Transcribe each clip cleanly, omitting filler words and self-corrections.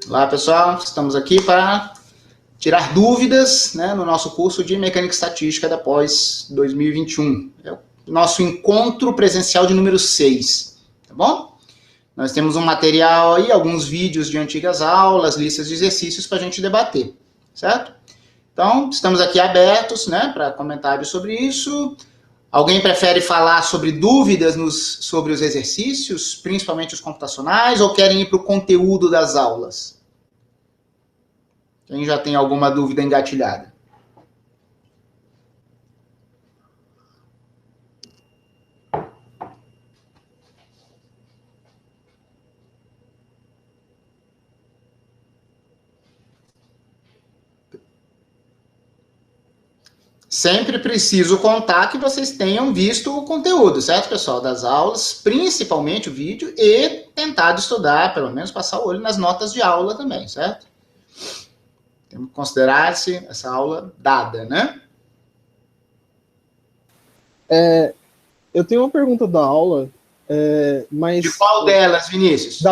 Olá, pessoal. Estamos aqui para tirar dúvidas, né, no nosso curso de Mecânica Estatística da pós 2021. É o nosso encontro presencial de número 6, tá bom? Nós temos um material aí, alguns vídeos de antigas aulas, listas de exercícios para a gente debater, certo? Então, estamos aqui abertos, né, para comentários sobre isso. Alguém prefere falar sobre dúvidas sobre os exercícios, principalmente os computacionais, ou querem ir para o conteúdo das aulas? Quem já tem alguma dúvida engatilhada? Sempre preciso contar que vocês tenham visto o conteúdo, certo, pessoal? Das aulas, principalmente o vídeo, e tentado estudar, pelo menos passar o olho nas notas de aula também, certo? Temos que considerar-se essa aula dada, né? Eu tenho uma pergunta da aula, mas... De qual delas, Vinícius?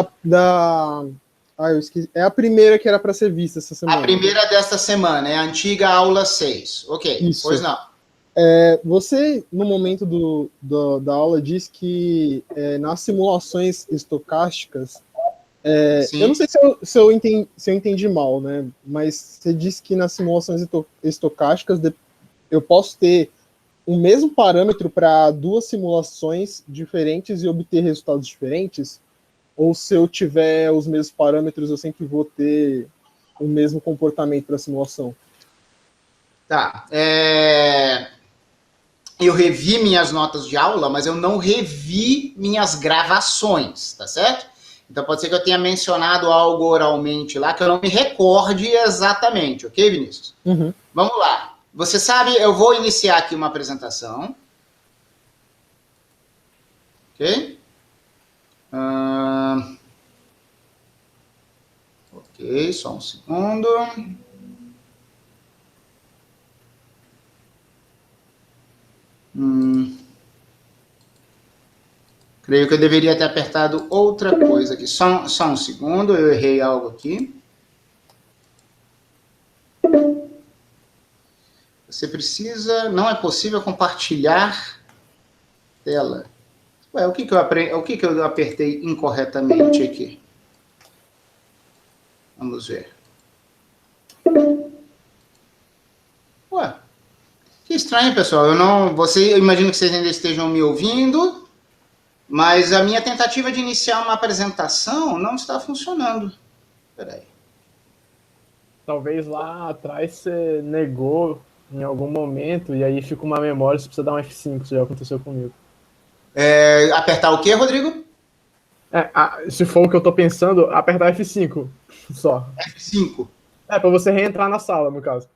Eu esqueci. É a primeira que era para ser vista essa semana. A primeira desta semana, é a antiga aula 6. Ok, isso. Pois não. Você, no momento da aula, disse que nas simulações estocásticas, eu não sei se eu entendi mal, né? Mas você disse que nas simulações estocásticas eu posso ter o mesmo parâmetro para duas simulações diferentes e obter resultados diferentes? Ou se eu tiver os mesmos parâmetros, eu sempre vou ter o mesmo comportamento para a simulação? Tá. Eu revi minhas notas de aula, mas eu não revi minhas gravações, tá certo? Então pode ser que eu tenha mencionado algo oralmente lá que eu não me recorde exatamente, ok, Vinícius? Uhum. Vamos lá. Você sabe, eu vou iniciar aqui uma apresentação. Ok? Ok, só um segundo. Creio que eu deveria ter apertado outra coisa aqui. Só um segundo, eu errei algo aqui. Você precisa... Não é possível compartilhar tela. Ué, o que eu apertei incorretamente aqui? Vamos ver. Ué, que estranho, pessoal. Eu imagino que vocês ainda estejam me ouvindo, mas a minha tentativa de iniciar uma apresentação não está funcionando. Espera aí. Talvez lá atrás você negou em algum momento e aí fica uma memória, você precisa dar um F5, isso já aconteceu comigo. Apertar o quê, Rodrigo? Se for o que eu tô pensando, apertar F5 só. F5. Pra você reentrar na sala, no caso.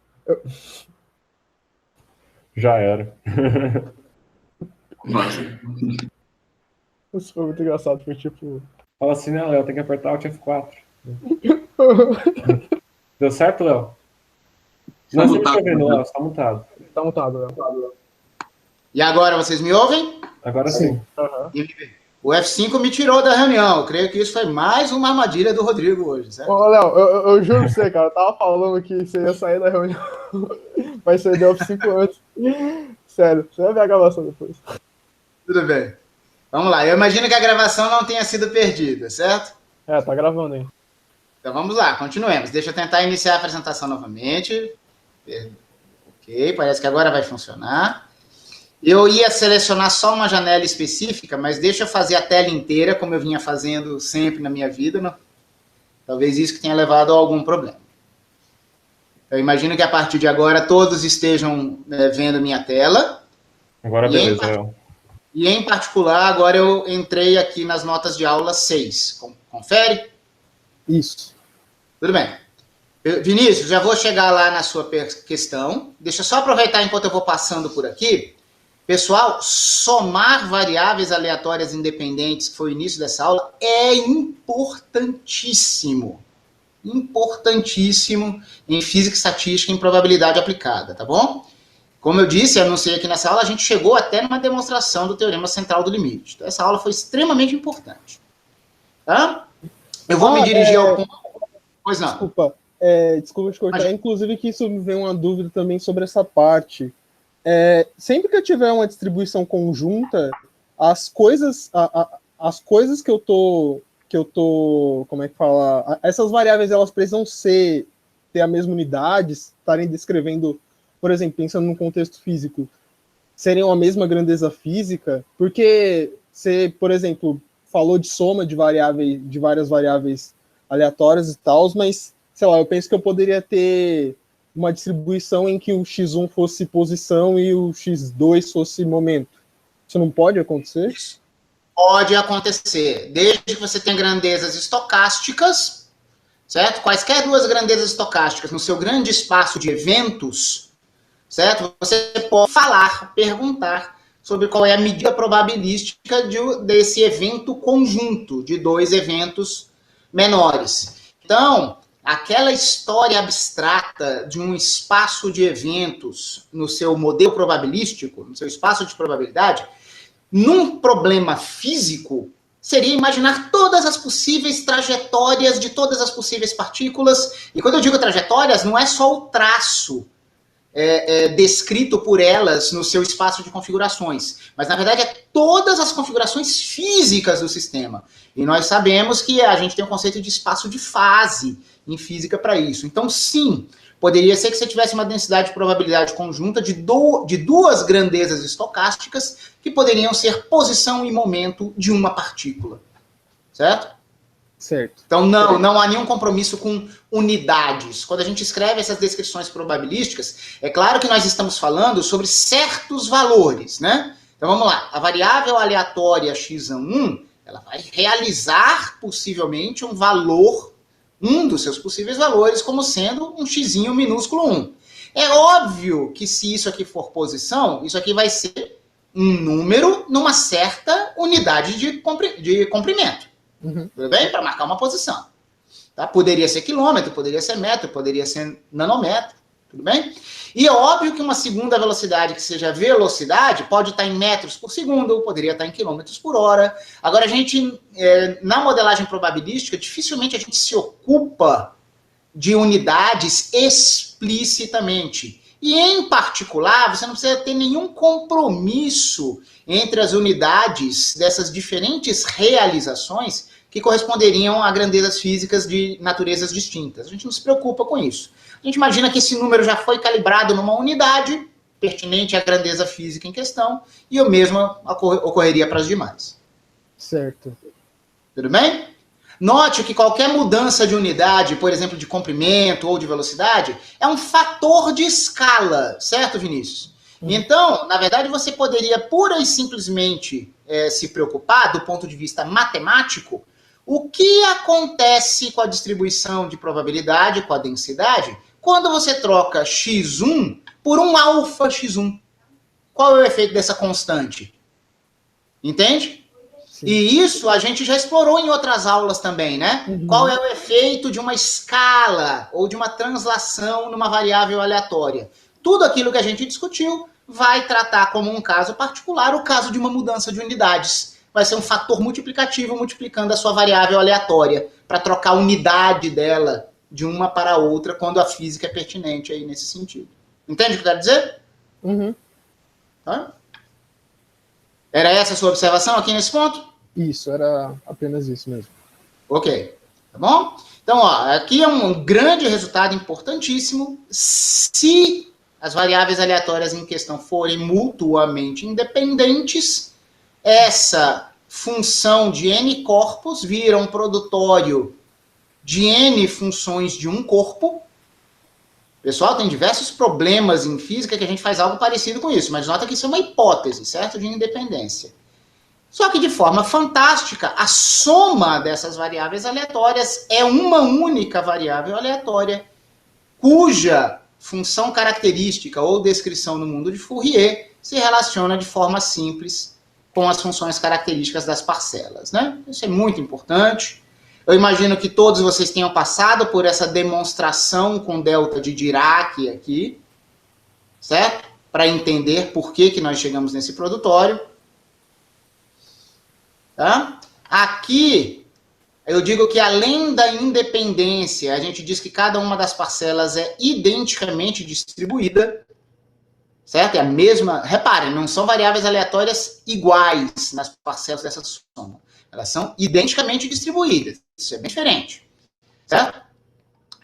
Já era. Nossa. Isso foi muito engraçado, foi tipo... Fala assim, né, Léo? Tem que apertar o F4. Deu certo, Léo? Não, você tá vendo, Léo? Você tá mutado. Tá mutado, Léo. E agora vocês me ouvem? Agora sim. Uhum. O F5 me tirou da reunião. Eu creio que isso foi mais uma armadilha do Rodrigo hoje, certo? Ô, Léo, eu juro pra você, cara, eu tava falando que você ia sair da reunião, mas você deu F5 antes. Sério, você vai ver a gravação depois. Tudo bem. Vamos lá. Eu imagino que a gravação não tenha sido perdida, certo? Tá gravando aí. Então vamos lá, continuemos. Deixa eu tentar iniciar a apresentação novamente. Ok, parece que agora vai funcionar. Eu ia selecionar só uma janela específica, mas deixa eu fazer a tela inteira, como eu vinha fazendo sempre na minha vida. Né? Talvez isso que tenha levado a algum problema. Eu imagino que a partir de agora todos estejam vendo minha tela. Agora beleza, Léo. E em particular, agora eu entrei aqui nas notas de aula 6. Confere? Isso. Tudo bem. Vinícius, já vou chegar lá na sua questão. Deixa eu só aproveitar enquanto eu vou passando por aqui. Pessoal, somar variáveis aleatórias independentes, que foi o início dessa aula, é importantíssimo. Importantíssimo em física estatística e em probabilidade aplicada, tá bom? Como eu disse, anunciei aqui nessa aula, a gente chegou até numa demonstração do teorema central do limite. Então, essa aula foi extremamente importante. Tá? Eu vou me dirigir ao ponto... Pois não. Desculpa te cortar. Inclusive que isso me vem uma dúvida também sobre essa parte. Sempre que eu tiver uma distribuição conjunta, as coisas que eu tô, como é que fala? Essas variáveis, elas precisam ter a mesma unidade, estarem descrevendo, por exemplo, pensando no contexto físico, seriam a mesma grandeza física, porque você, por exemplo, falou de soma de várias variáveis aleatórias e tal, mas, sei lá, eu penso que eu poderia ter uma distribuição em que o x1 fosse posição e o x2 fosse momento. Isso não pode acontecer? Isso pode acontecer, desde que você tenha grandezas estocásticas, certo? Quaisquer duas grandezas estocásticas no seu grande espaço de eventos, certo? Você pode perguntar sobre qual é a medida probabilística desse evento conjunto, de dois eventos menores. Então, aquela história abstrata de um espaço de eventos no seu modelo probabilístico, no seu espaço de probabilidade, num problema físico, seria imaginar todas as possíveis trajetórias de todas as possíveis partículas. E quando eu digo trajetórias, não é só o traço descrito por elas no seu espaço de configurações, mas na verdade é todas as configurações físicas do sistema. E nós sabemos que a gente tem um conceito de espaço de fase em física para isso. Então, sim, poderia ser que você tivesse uma densidade de probabilidade conjunta de duas grandezas estocásticas que poderiam ser posição e momento de uma partícula. Certo? Certo. Então, não há nenhum compromisso com unidades. Quando a gente escreve essas descrições probabilísticas, é claro que nós estamos falando sobre certos valores, né? Então, vamos lá. A variável aleatória x1, ela vai realizar, possivelmente, um valor, um dos seus possíveis valores, como sendo um xinho minúsculo 1. É óbvio que se isso aqui for posição, isso aqui vai ser um número numa certa unidade de comprimento. Uhum. Tudo bem? Para marcar uma posição. Tá? Poderia ser quilômetro, poderia ser metro, poderia ser nanômetro. Tudo bem? E é óbvio que uma segunda velocidade que seja velocidade pode estar em metros por segundo, poderia estar em quilômetros por hora. Agora, a gente, na modelagem probabilística, dificilmente a gente se ocupa de unidades explicitamente. E, em particular, você não precisa ter nenhum compromisso entre as unidades dessas diferentes realizações que corresponderiam a grandezas físicas de naturezas distintas. A gente não se preocupa com isso. A gente imagina que esse número já foi calibrado numa unidade pertinente à grandeza física em questão, e o mesmo ocorreria para as demais. Certo. Tudo bem? Note que qualquer mudança de unidade, por exemplo, de comprimento ou de velocidade, é um fator de escala, certo, Vinícius? Então, na verdade, você poderia pura e simplesmente se preocupar, do ponto de vista matemático, o que acontece com a distribuição de probabilidade, com a densidade, quando você troca x1 por um alfa x1. Qual é o efeito dessa constante? Entende? Sim. E isso a gente já explorou em outras aulas também, né? Uhum. Qual é o efeito de uma escala ou de uma translação numa variável aleatória? Tudo aquilo que a gente discutiu vai tratar como um caso particular o caso de uma mudança de unidades. Vai ser um fator multiplicativo multiplicando a sua variável aleatória para trocar a unidade dela de uma para outra quando a física é pertinente aí nesse sentido. Entende o que eu quero dizer? Uhum. Tá? Era essa a sua observação aqui nesse ponto? Isso, era apenas isso mesmo. Ok, tá bom? Então, ó, aqui é um grande resultado importantíssimo. Se as variáveis aleatórias em questão forem mutuamente independentes, essa função de n corpos vira um produtório de n funções de um corpo. Pessoal, tem diversos problemas em física que a gente faz algo parecido com isso, mas nota que isso é uma hipótese, certo? De independência. Só que, de forma fantástica, a soma dessas variáveis aleatórias é uma única variável aleatória, cuja função característica ou descrição no mundo de Fourier se relaciona de forma simples com as funções características das parcelas, né? Isso é muito importante. Eu imagino que todos vocês tenham passado por essa demonstração com delta de Dirac aqui, certo? Para entender por que nós chegamos nesse produtório. Tá? Aqui, eu digo que além da independência, a gente diz que cada uma das parcelas é identicamente distribuída, certo? É a mesma, reparem, não são variáveis aleatórias iguais nas parcelas dessa soma. Elas são identicamente distribuídas. Isso é bem diferente, certo?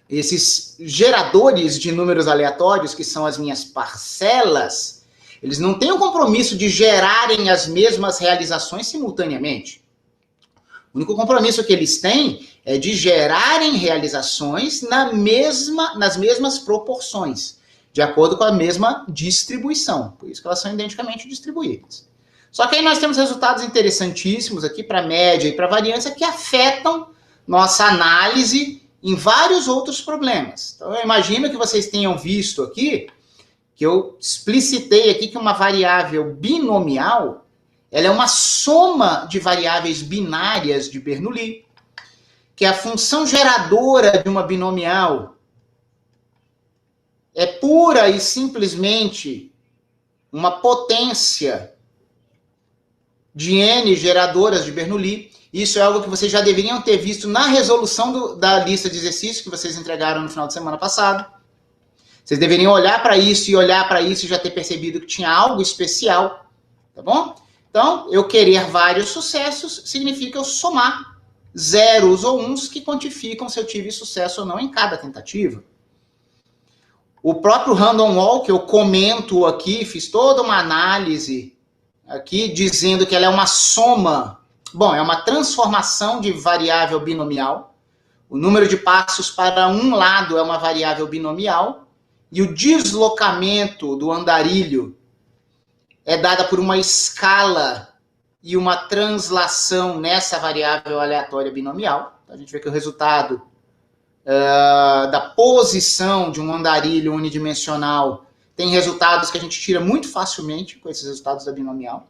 Esses geradores de números aleatórios, que são as minhas parcelas, eles não têm o compromisso de gerarem as mesmas realizações simultaneamente. O único compromisso que eles têm é de gerarem realizações nas mesmas proporções, de acordo com a mesma distribuição. Por isso que elas são identicamente distribuídas. Só que aí nós temos resultados interessantíssimos aqui para média e para variância que afetam nossa análise em vários outros problemas. Então eu imagino que vocês tenham visto aqui, que eu explicitei aqui que uma variável binomial ela é uma soma de variáveis binárias de Bernoulli, que a função geradora de uma binomial é pura e simplesmente uma potência de n geradoras de Bernoulli. Isso é algo que vocês já deveriam ter visto na resolução da lista de exercícios que vocês entregaram no final de semana passado. Vocês deveriam olhar para isso e já ter percebido que tinha algo especial, tá bom? Então, eu querer vários sucessos significa eu somar zeros ou uns que quantificam se eu tive sucesso ou não em cada tentativa. O próprio random walk, eu comento aqui, fiz toda uma análise aqui, dizendo que ela é uma soma, é uma transformação de variável binomial. O número de passos para um lado é uma variável binomial, e o deslocamento do andarilho é dada por uma escala e uma translação nessa variável aleatória binomial. A gente vê que o resultado da posição de um andarilho unidimensional tem resultados que a gente tira muito facilmente com esses resultados da binomial.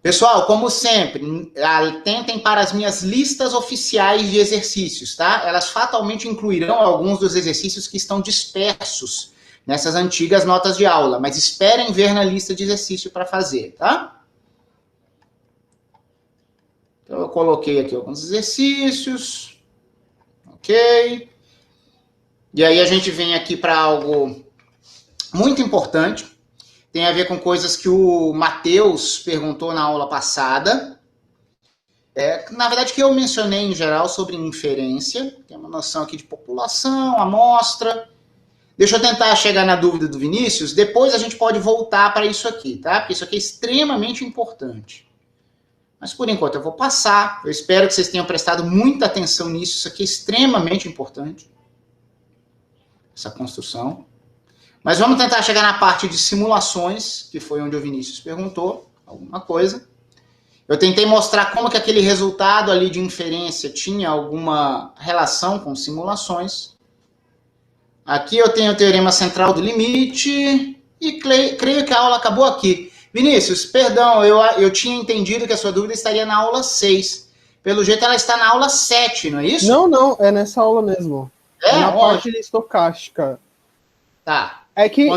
Pessoal, como sempre, atentem para as minhas listas oficiais de exercícios, tá? Elas fatalmente incluirão alguns dos exercícios que estão dispersos nessas antigas notas de aula, mas esperem ver na lista de exercício para fazer, tá? Então, eu coloquei aqui alguns exercícios, ok? E aí a gente vem aqui para algo muito importante, tem a ver com coisas que o Matheus perguntou na aula passada. Na verdade, que eu mencionei em geral sobre inferência, tem uma noção aqui de população, amostra. Deixa eu tentar chegar na dúvida do Vinícius, depois a gente pode voltar para isso aqui, tá? Porque isso aqui é extremamente importante. Mas por enquanto eu vou passar, eu espero que vocês tenham prestado muita atenção nisso, isso aqui é extremamente importante. Essa construção. Mas vamos tentar chegar na parte de simulações, que foi onde o Vinícius perguntou alguma coisa. Eu tentei mostrar como que aquele resultado ali de inferência tinha alguma relação com simulações. Aqui eu tenho o teorema central do limite e creio que a aula acabou aqui. Vinícius, perdão, eu tinha entendido que a sua dúvida estaria na aula 6. Pelo jeito ela está na aula 7, não é isso? Não, é nessa aula mesmo. É na parte estocástica. Tá. É que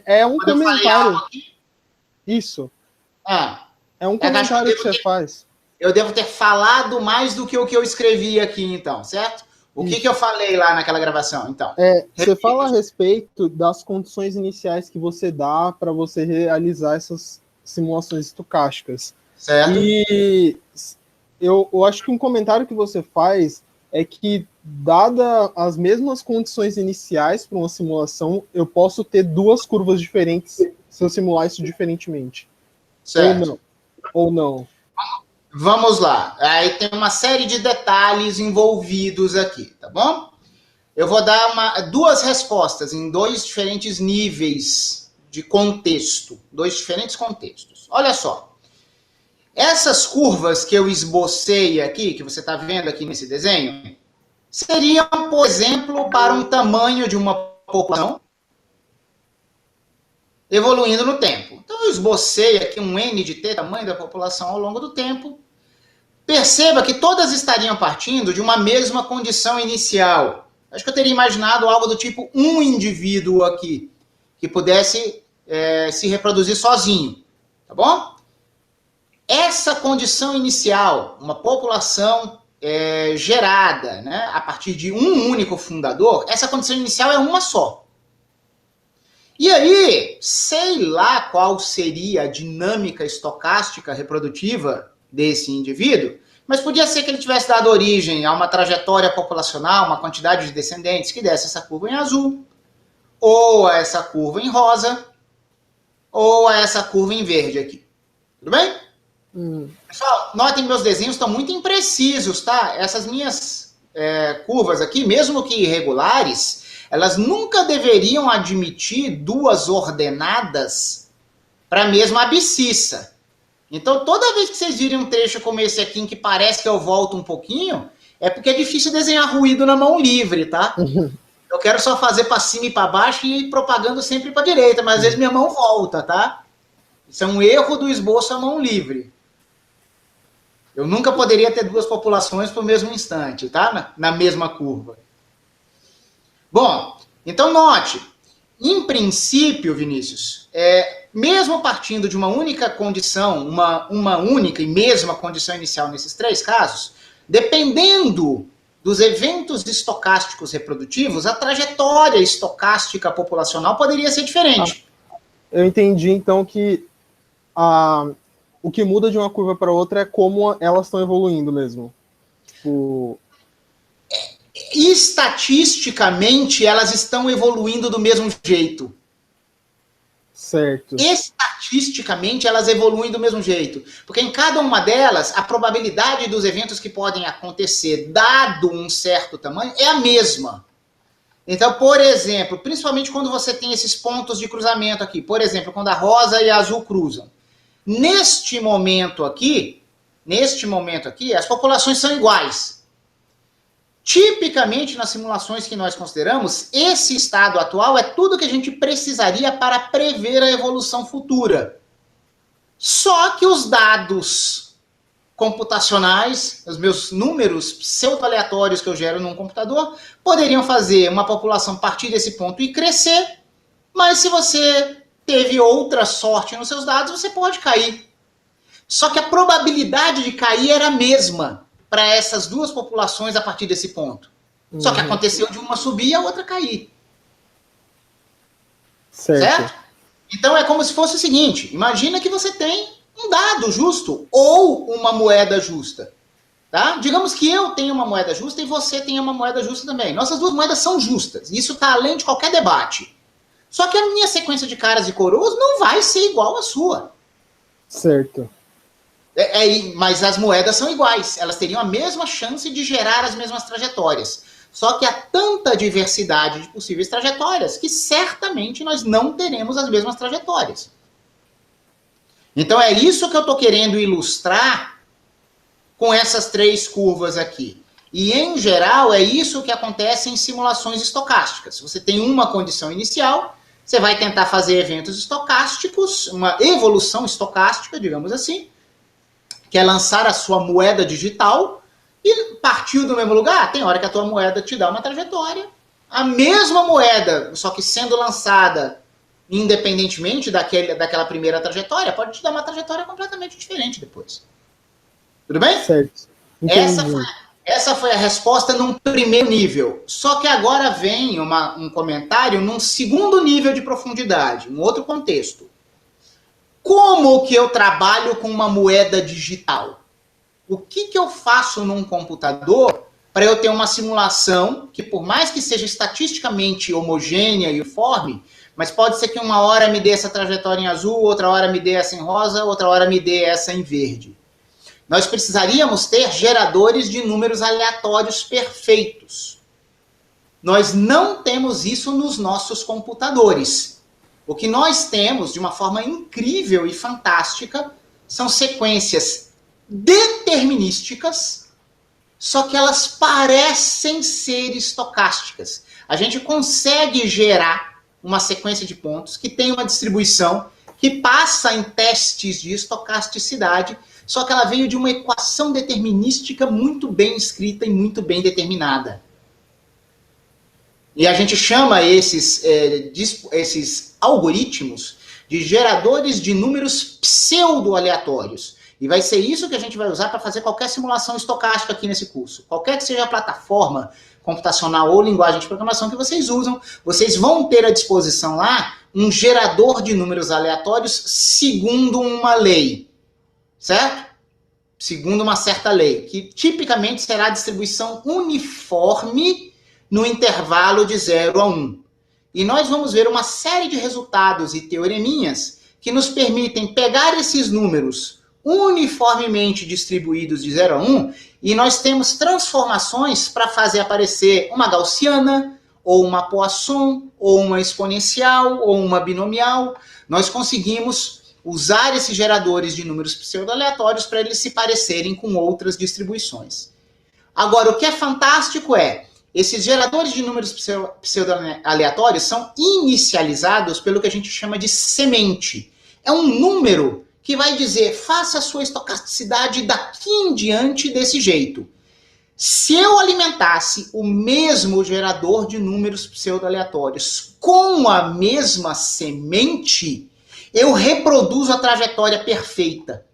é um comentário. Isso. É um comentário que você faz. Eu devo ter falado mais do que o que eu escrevi aqui, então, certo? O que eu falei lá naquela gravação, então? Você fala a respeito das condições iniciais que você dá para você realizar essas simulações estocásticas. Certo. E eu acho que um comentário que você faz é que, dada as mesmas condições iniciais para uma simulação, eu posso ter duas curvas diferentes se eu simular isso diferentemente. Certo. Ou não. Vamos lá. Aí tem uma série de detalhes envolvidos aqui, tá bom? Eu vou dar duas respostas em dois diferentes níveis de contexto. Dois diferentes contextos. Olha só. Essas curvas que eu esbocei aqui, que você está vendo aqui nesse desenho, seriam, por exemplo, para um tamanho de uma população evoluindo no tempo. Então, eu esbocei aqui um N de T, tamanho da população ao longo do tempo. Perceba que todas estariam partindo de uma mesma condição inicial. Acho que eu teria imaginado algo do tipo um indivíduo aqui, que pudesse se reproduzir sozinho, tá bom? Essa condição inicial, uma população gerada, né, a partir de um único fundador, essa condição inicial é uma só. E aí, sei lá qual seria a dinâmica estocástica reprodutiva desse indivíduo, mas podia ser que ele tivesse dado origem a uma trajetória populacional, uma quantidade de descendentes que desse essa curva em azul, ou a essa curva em rosa, ou a essa curva em verde aqui. Tudo bem? Pessoal, notem que meus desenhos estão muito imprecisos, tá? Essas minhas curvas aqui, mesmo que irregulares, elas nunca deveriam admitir duas ordenadas para a mesma abscissa. Então, toda vez que vocês virem um trecho como esse aqui, em que parece que eu volto um pouquinho, é porque é difícil desenhar ruído na mão livre, tá? Eu quero só fazer para cima e para baixo e ir propagando sempre para a direita, mas às vezes minha mão volta, tá? Isso é um erro do esboço à mão livre. Eu nunca poderia ter duas populações para o mesmo instante, tá? Na mesma curva. Bom, então note, em princípio, Vinícius, mesmo partindo de uma única condição, uma única e mesma condição inicial nesses três casos, dependendo dos eventos estocásticos reprodutivos, a trajetória estocástica populacional poderia ser diferente. Eu entendi, então, que o que muda de uma curva para outra é como elas estão evoluindo mesmo. Tipo... Estatisticamente, elas estão evoluindo do mesmo jeito. Certo. Estatisticamente, elas evoluem do mesmo jeito. Porque em cada uma delas, a probabilidade dos eventos que podem acontecer, dado um certo tamanho, é a mesma. Então, por exemplo, principalmente quando você tem esses pontos de cruzamento aqui, por exemplo, quando a rosa e a azul cruzam. Neste momento aqui, as populações são iguais. Tipicamente, nas simulações que nós consideramos, esse estado atual é tudo que a gente precisaria para prever a evolução futura. Só que os dados computacionais, os meus números pseudo-aleatórios que eu gero num computador, poderiam fazer uma população partir desse ponto e crescer, mas se você teve outra sorte nos seus dados, você pode cair. Só que a probabilidade de cair era a mesma para essas duas populações a partir desse ponto. Só que aconteceu de uma subir e a outra cair. Certo? Então é como se fosse o seguinte, imagina que você tem um dado justo ou uma moeda justa. Tá? Digamos que eu tenho uma moeda justa e você tem uma moeda justa também. Nossas duas moedas são justas. Isso está além de qualquer debate. Só que a minha sequência de caras e coroas não vai ser igual à sua. Certo. Mas as moedas são iguais, elas teriam a mesma chance de gerar as mesmas trajetórias. Só que há tanta diversidade de possíveis trajetórias que certamente nós não teremos as mesmas trajetórias. Então é isso que eu estou querendo ilustrar com essas três curvas aqui. E, em geral, é isso que acontece em simulações estocásticas. Você tem uma condição inicial, você vai tentar fazer eventos estocásticos, uma evolução estocástica, digamos assim, que é lançar a sua moeda digital e partiu do mesmo lugar. Tem hora que a tua moeda te dá uma trajetória. A mesma moeda, só que sendo lançada independentemente daquela primeira trajetória, pode te dar uma trajetória completamente diferente depois. Tudo bem? Certo. Essa foi a resposta num primeiro nível. Só que agora vem um comentário num segundo nível de profundidade, um outro contexto. Como que eu trabalho com uma moeda digital? O que eu faço num computador para eu ter uma simulação que, por mais que seja estatisticamente homogênea e uniforme, mas pode ser que uma hora me dê essa trajetória em azul, outra hora me dê essa em rosa, outra hora me dê essa em verde. Nós precisaríamos ter geradores de números aleatórios perfeitos. Nós não temos isso nos nossos computadores. O que nós temos, de uma forma incrível e fantástica, são sequências determinísticas, só que elas parecem ser estocásticas. A gente consegue gerar uma sequência de pontos que tem uma distribuição que passa em testes de estocasticidade, só que ela veio de uma equação determinística muito bem escrita e muito bem determinada. E a gente chama esses algoritmos de geradores de números pseudo-aleatórios. E vai ser isso que a gente vai usar para fazer qualquer simulação estocástica aqui nesse curso. Qualquer que seja a plataforma computacional ou linguagem de programação que vocês usam, vocês vão ter à disposição lá um gerador de números aleatórios segundo uma lei, certo? Segundo uma certa lei, que tipicamente será a distribuição uniforme no intervalo de 0 a 1. E nós vamos ver uma série de resultados e teoreminhas que nos permitem pegar esses números uniformemente distribuídos de 0 a 1 e nós temos transformações para fazer aparecer uma gaussiana, ou uma Poisson, ou uma exponencial, ou uma binomial. Nós conseguimos usar esses geradores de números pseudo-aleatórios para eles se parecerem com outras distribuições. Agora, o que é fantástico é, esses geradores de números pseudo-aleatórios são inicializados pelo que a gente chama de semente. É um número que vai dizer, faça a sua estocasticidade daqui em diante desse jeito. Se eu alimentasse o mesmo gerador de números pseudo-aleatórios com a mesma semente, eu reproduzo a trajetória perfeita.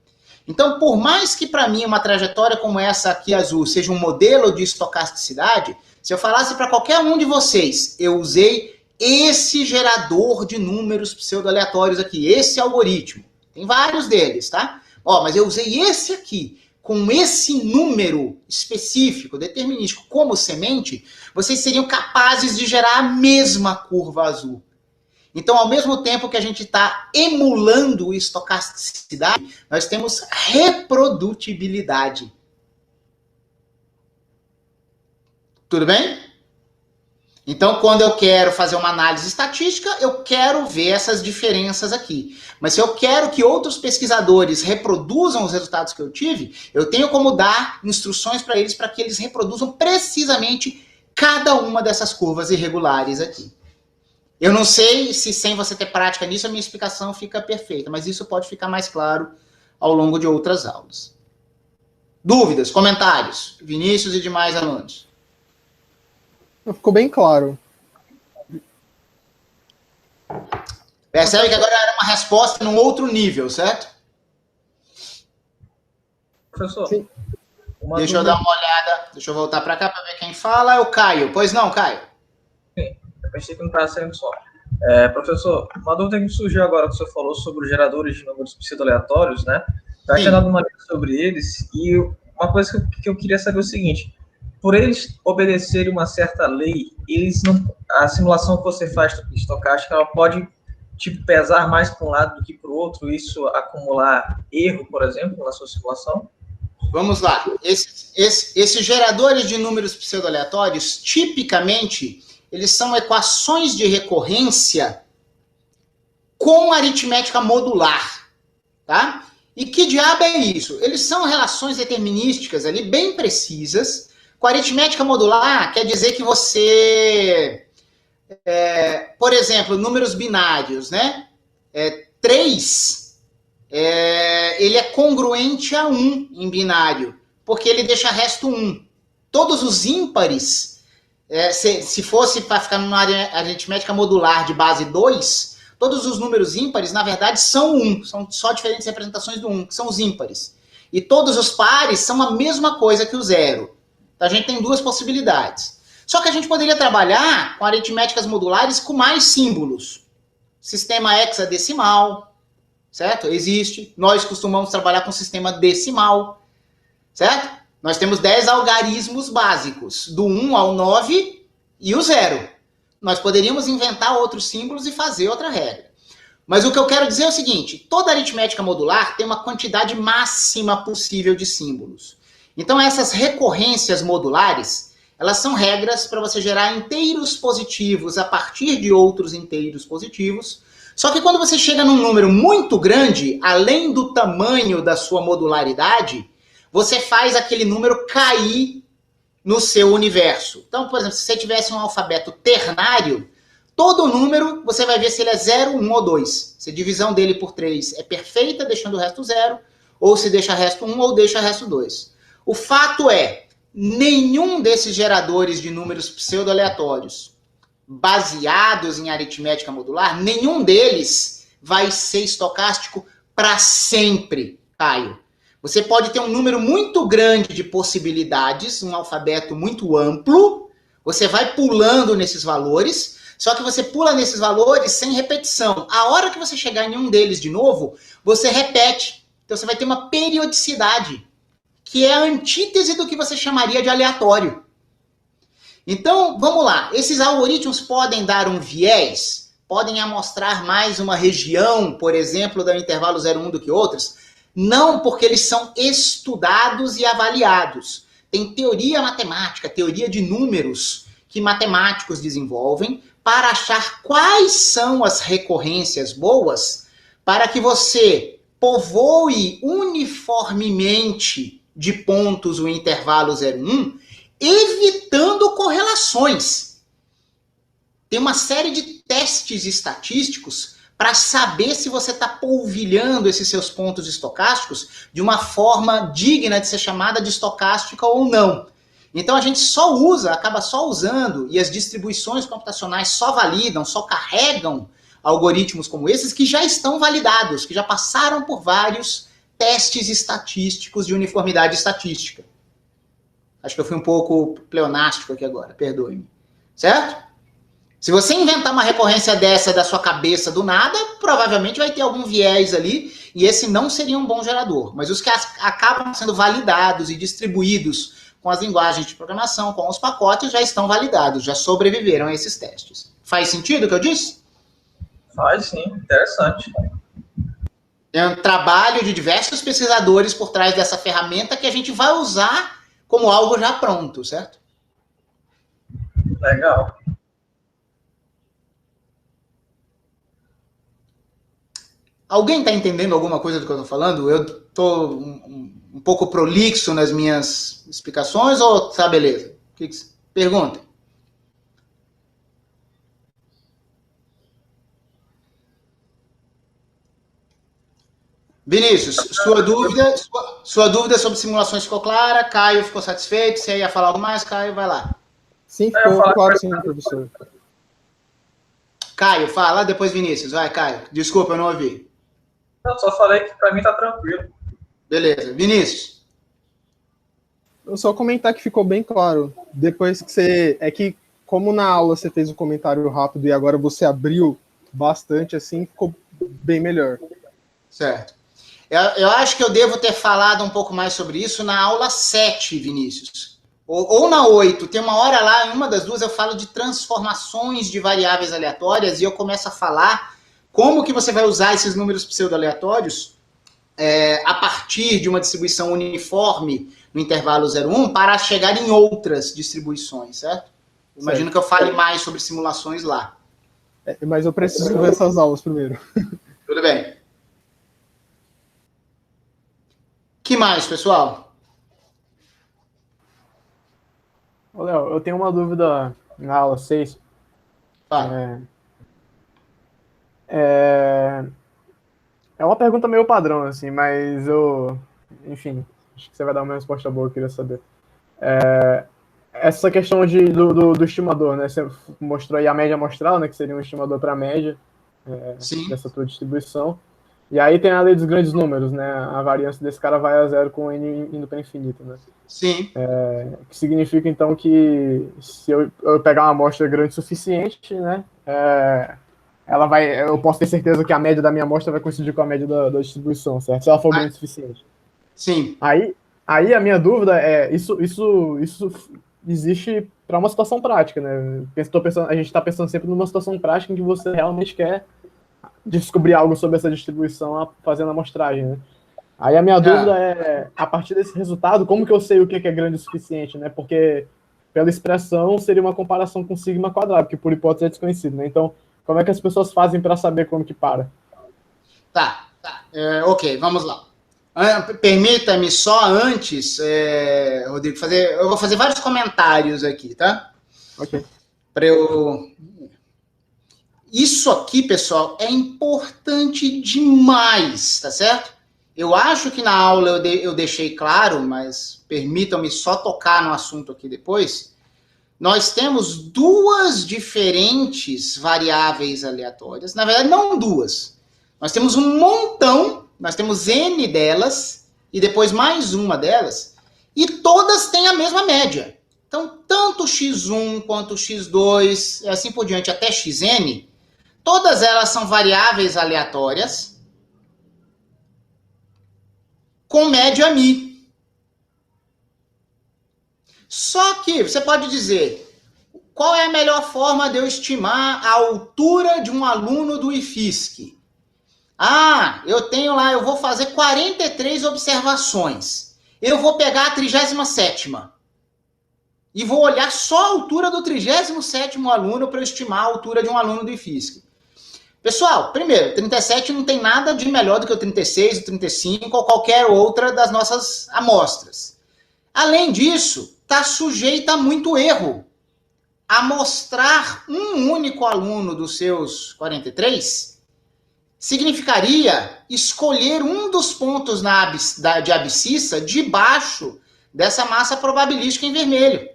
Então, por mais que para mim uma trajetória como essa aqui azul seja um modelo de estocasticidade, se eu falasse para qualquer um de vocês, eu usei esse gerador de números pseudo-aleatórios aqui, esse algoritmo. Tem vários deles, tá? Mas eu usei esse aqui, com esse número específico, determinístico, como semente, vocês seriam capazes de gerar a mesma curva azul. Então, ao mesmo tempo que a gente está emulando estocasticidade, nós temos reprodutibilidade. Tudo bem? Então, quando eu quero fazer uma análise estatística, eu quero ver essas diferenças aqui. Mas se eu quero que outros pesquisadores reproduzam os resultados que eu tive, eu tenho como dar instruções para eles para que eles reproduzam precisamente cada uma dessas curvas irregulares aqui. Eu não sei se sem você ter prática nisso a minha explicação fica perfeita, mas isso pode ficar mais claro ao longo de outras aulas. Dúvidas, comentários? Vinícius e demais alunos. Ficou bem claro. Percebe que agora era uma resposta num outro nível, certo? Professor, deixa eu dar uma olhada, deixa eu voltar para cá para ver quem fala. É o Caio. Pois não, Caio? Sim, eu pensei que não estava saindo só. Professor, uma dúvida que me surgiu agora que o senhor falou sobre os geradores de números pseudo-aleatórios, né? Eu tinha dado uma lida sobre eles e uma coisa que eu queria saber é o seguinte: por eles obedecerem uma certa lei, a simulação que você faz estocástica, ela pode pesar mais para um lado do que para o outro, isso acumular erro, por exemplo, na sua simulação? Vamos lá. Esses geradores de números pseudo-aleatórios, tipicamente, eles são equações de recorrência com aritmética modular, tá? E que diabo é isso? Eles são relações determinísticas ali, bem precisas. Com aritmética modular, quer dizer que você, por exemplo, números binários, né? 3, ele é congruente a 1 em binário, porque ele deixa resto 1. Todos os ímpares, se fosse para ficar numa aritmética modular de base 2, todos os números ímpares, na verdade, são 1. São só diferentes representações do 1, que são os ímpares. E todos os pares são a mesma coisa que o 0. A gente tem duas possibilidades. Só que a gente poderia trabalhar com aritméticas modulares com mais símbolos. Sistema hexadecimal, certo? Existe. Nós costumamos trabalhar com sistema decimal, certo? Nós temos 10 algarismos básicos, do 1 ao 9 e o 0. Nós poderíamos inventar outros símbolos e fazer outra regra. Mas o que eu quero dizer é o seguinte: toda aritmética modular tem uma quantidade máxima possível de símbolos. Então, essas recorrências modulares, elas são regras para você gerar inteiros positivos a partir de outros inteiros positivos. Só que quando você chega num número muito grande, além do tamanho da sua modularidade, você faz aquele número cair no seu universo. Então, por exemplo, se você tivesse um alfabeto ternário, todo número você vai ver se ele é 0, 1 ou 2. Se a divisão dele por 3 é perfeita, deixando o resto 0, ou se deixa resto 1 ou deixa resto 2. O fato é, nenhum desses geradores de números pseudo-aleatórios baseados em aritmética modular, nenhum deles vai ser estocástico para sempre, Caio. Você pode ter um número muito grande de possibilidades, um alfabeto muito amplo, você vai pulando nesses valores, só que você pula nesses valores sem repetição. A hora que você chegar em um deles de novo, você repete. Então você vai ter uma periodicidade, que é a antítese do que você chamaria de aleatório. Então, vamos lá. Esses algoritmos podem dar um viés? Podem amostrar mais uma região, por exemplo, do intervalo 0,1 do que outras? Não, porque eles são estudados e avaliados. Tem teoria matemática, teoria de números que matemáticos desenvolvem para achar quais são as recorrências boas para que você povoe uniformemente de pontos o intervalo 0,1, evitando correlações. Tem uma série de testes estatísticos para saber se você está polvilhando esses seus pontos estocásticos de uma forma digna de ser chamada de estocástica ou não. Então a gente só acaba só usando, e as distribuições computacionais só validam, só carregam algoritmos como esses que já estão validados, que já passaram por vários testes estatísticos de uniformidade estatística. Acho que eu fui um pouco pleonástico aqui agora, perdoe-me. Certo? Se você inventar uma recorrência dessa da sua cabeça do nada, provavelmente vai ter algum viés ali, e esse não seria um bom gerador. Mas os que acabam sendo validados e distribuídos com as linguagens de programação, com os pacotes, já estão validados, já sobreviveram a esses testes. Faz sentido o que eu disse? Faz sim, interessante. É um trabalho de diversos pesquisadores por trás dessa ferramenta que a gente vai usar como algo já pronto, certo? Legal. Alguém está entendendo alguma coisa do que eu estou falando? Eu estou um pouco prolixo nas minhas explicações ou tá beleza? Pergunta. Vinícius, sua dúvida sobre simulações ficou clara? Caio ficou satisfeito? Você ia falar algo mais? Caio, vai lá. Sim, ficou claro sim, professor. Caio, fala, depois Vinícius. Vai, Caio. Desculpa, eu não ouvi. Eu só falei que para mim tá tranquilo. Beleza. Vinícius. Eu só comentar que ficou bem claro. Depois que você... É que, como na aula você fez um comentário rápido e agora você abriu bastante, assim, ficou bem melhor. Certo. Eu acho que eu devo ter falado um pouco mais sobre isso na aula 7, Vinícius. Ou na 8. Tem uma hora lá, em uma das duas, eu falo de transformações de variáveis aleatórias e eu começo a falar como que você vai usar esses números pseudo-aleatórios a partir de uma distribuição uniforme no intervalo 0,1 para chegar em outras distribuições, certo? Imagino que eu fale mais sobre simulações lá. Mas eu preciso ver essas aulas primeiro. Tudo bem. Que mais, pessoal? Ô, Léo, eu tenho uma dúvida na aula 6. É uma pergunta meio padrão, assim, mas enfim, acho que você vai dar uma resposta boa, eu queria saber. Essa questão do estimador, né? Você mostrou aí a média amostral, né? Que seria um estimador para a média dessa tua distribuição. E aí tem a lei dos grandes números, né? A variância desse cara vai a zero com n indo para infinito, né? Sim. Que significa, então, que se eu pegar uma amostra grande o suficiente, né? Eu posso ter certeza que a média da minha amostra vai coincidir com a média da distribuição, certo? Se ela for grande o suficiente. Sim. Aí a minha dúvida isso existe para uma situação prática, né? A gente está pensando sempre numa situação prática em que você realmente quer descobrir algo sobre essa distribuição fazendo a amostragem, né? Aí a minha dúvida a partir desse resultado, como que eu sei o que é grande o suficiente, né? Porque pela expressão seria uma comparação com sigma quadrado, que por hipótese é desconhecido, né? Então, como é que as pessoas fazem para saber como que para? Tá. Ok, vamos lá. Permita-me só antes, Rodrigo, eu vou fazer vários comentários aqui, tá? Ok. Isso aqui, pessoal, é importante demais, tá certo? Eu acho que na aula eu deixei claro, mas permitam-me só tocar no assunto aqui depois. Nós temos duas diferentes variáveis aleatórias. Na verdade, não duas. Nós temos um montão, nós temos N delas, e depois mais uma delas, e todas têm a mesma média. Então, tanto x1 quanto x2, e assim por diante, até xn, todas elas são variáveis aleatórias com média μ. Só que você pode dizer, qual é a melhor forma de eu estimar a altura de um aluno do IFSC? Eu vou fazer 43 observações. Eu vou pegar a 37ª. E vou olhar só a altura do 37º aluno para eu estimar a altura de um aluno do IFSC. Pessoal, primeiro, 37 não tem nada de melhor do que o 36, o 35 ou qualquer outra das nossas amostras. Além disso, está sujeita a muito erro. Amostrar um único aluno dos seus 43 significaria escolher um dos pontos de abscissa debaixo dessa massa probabilística em vermelho.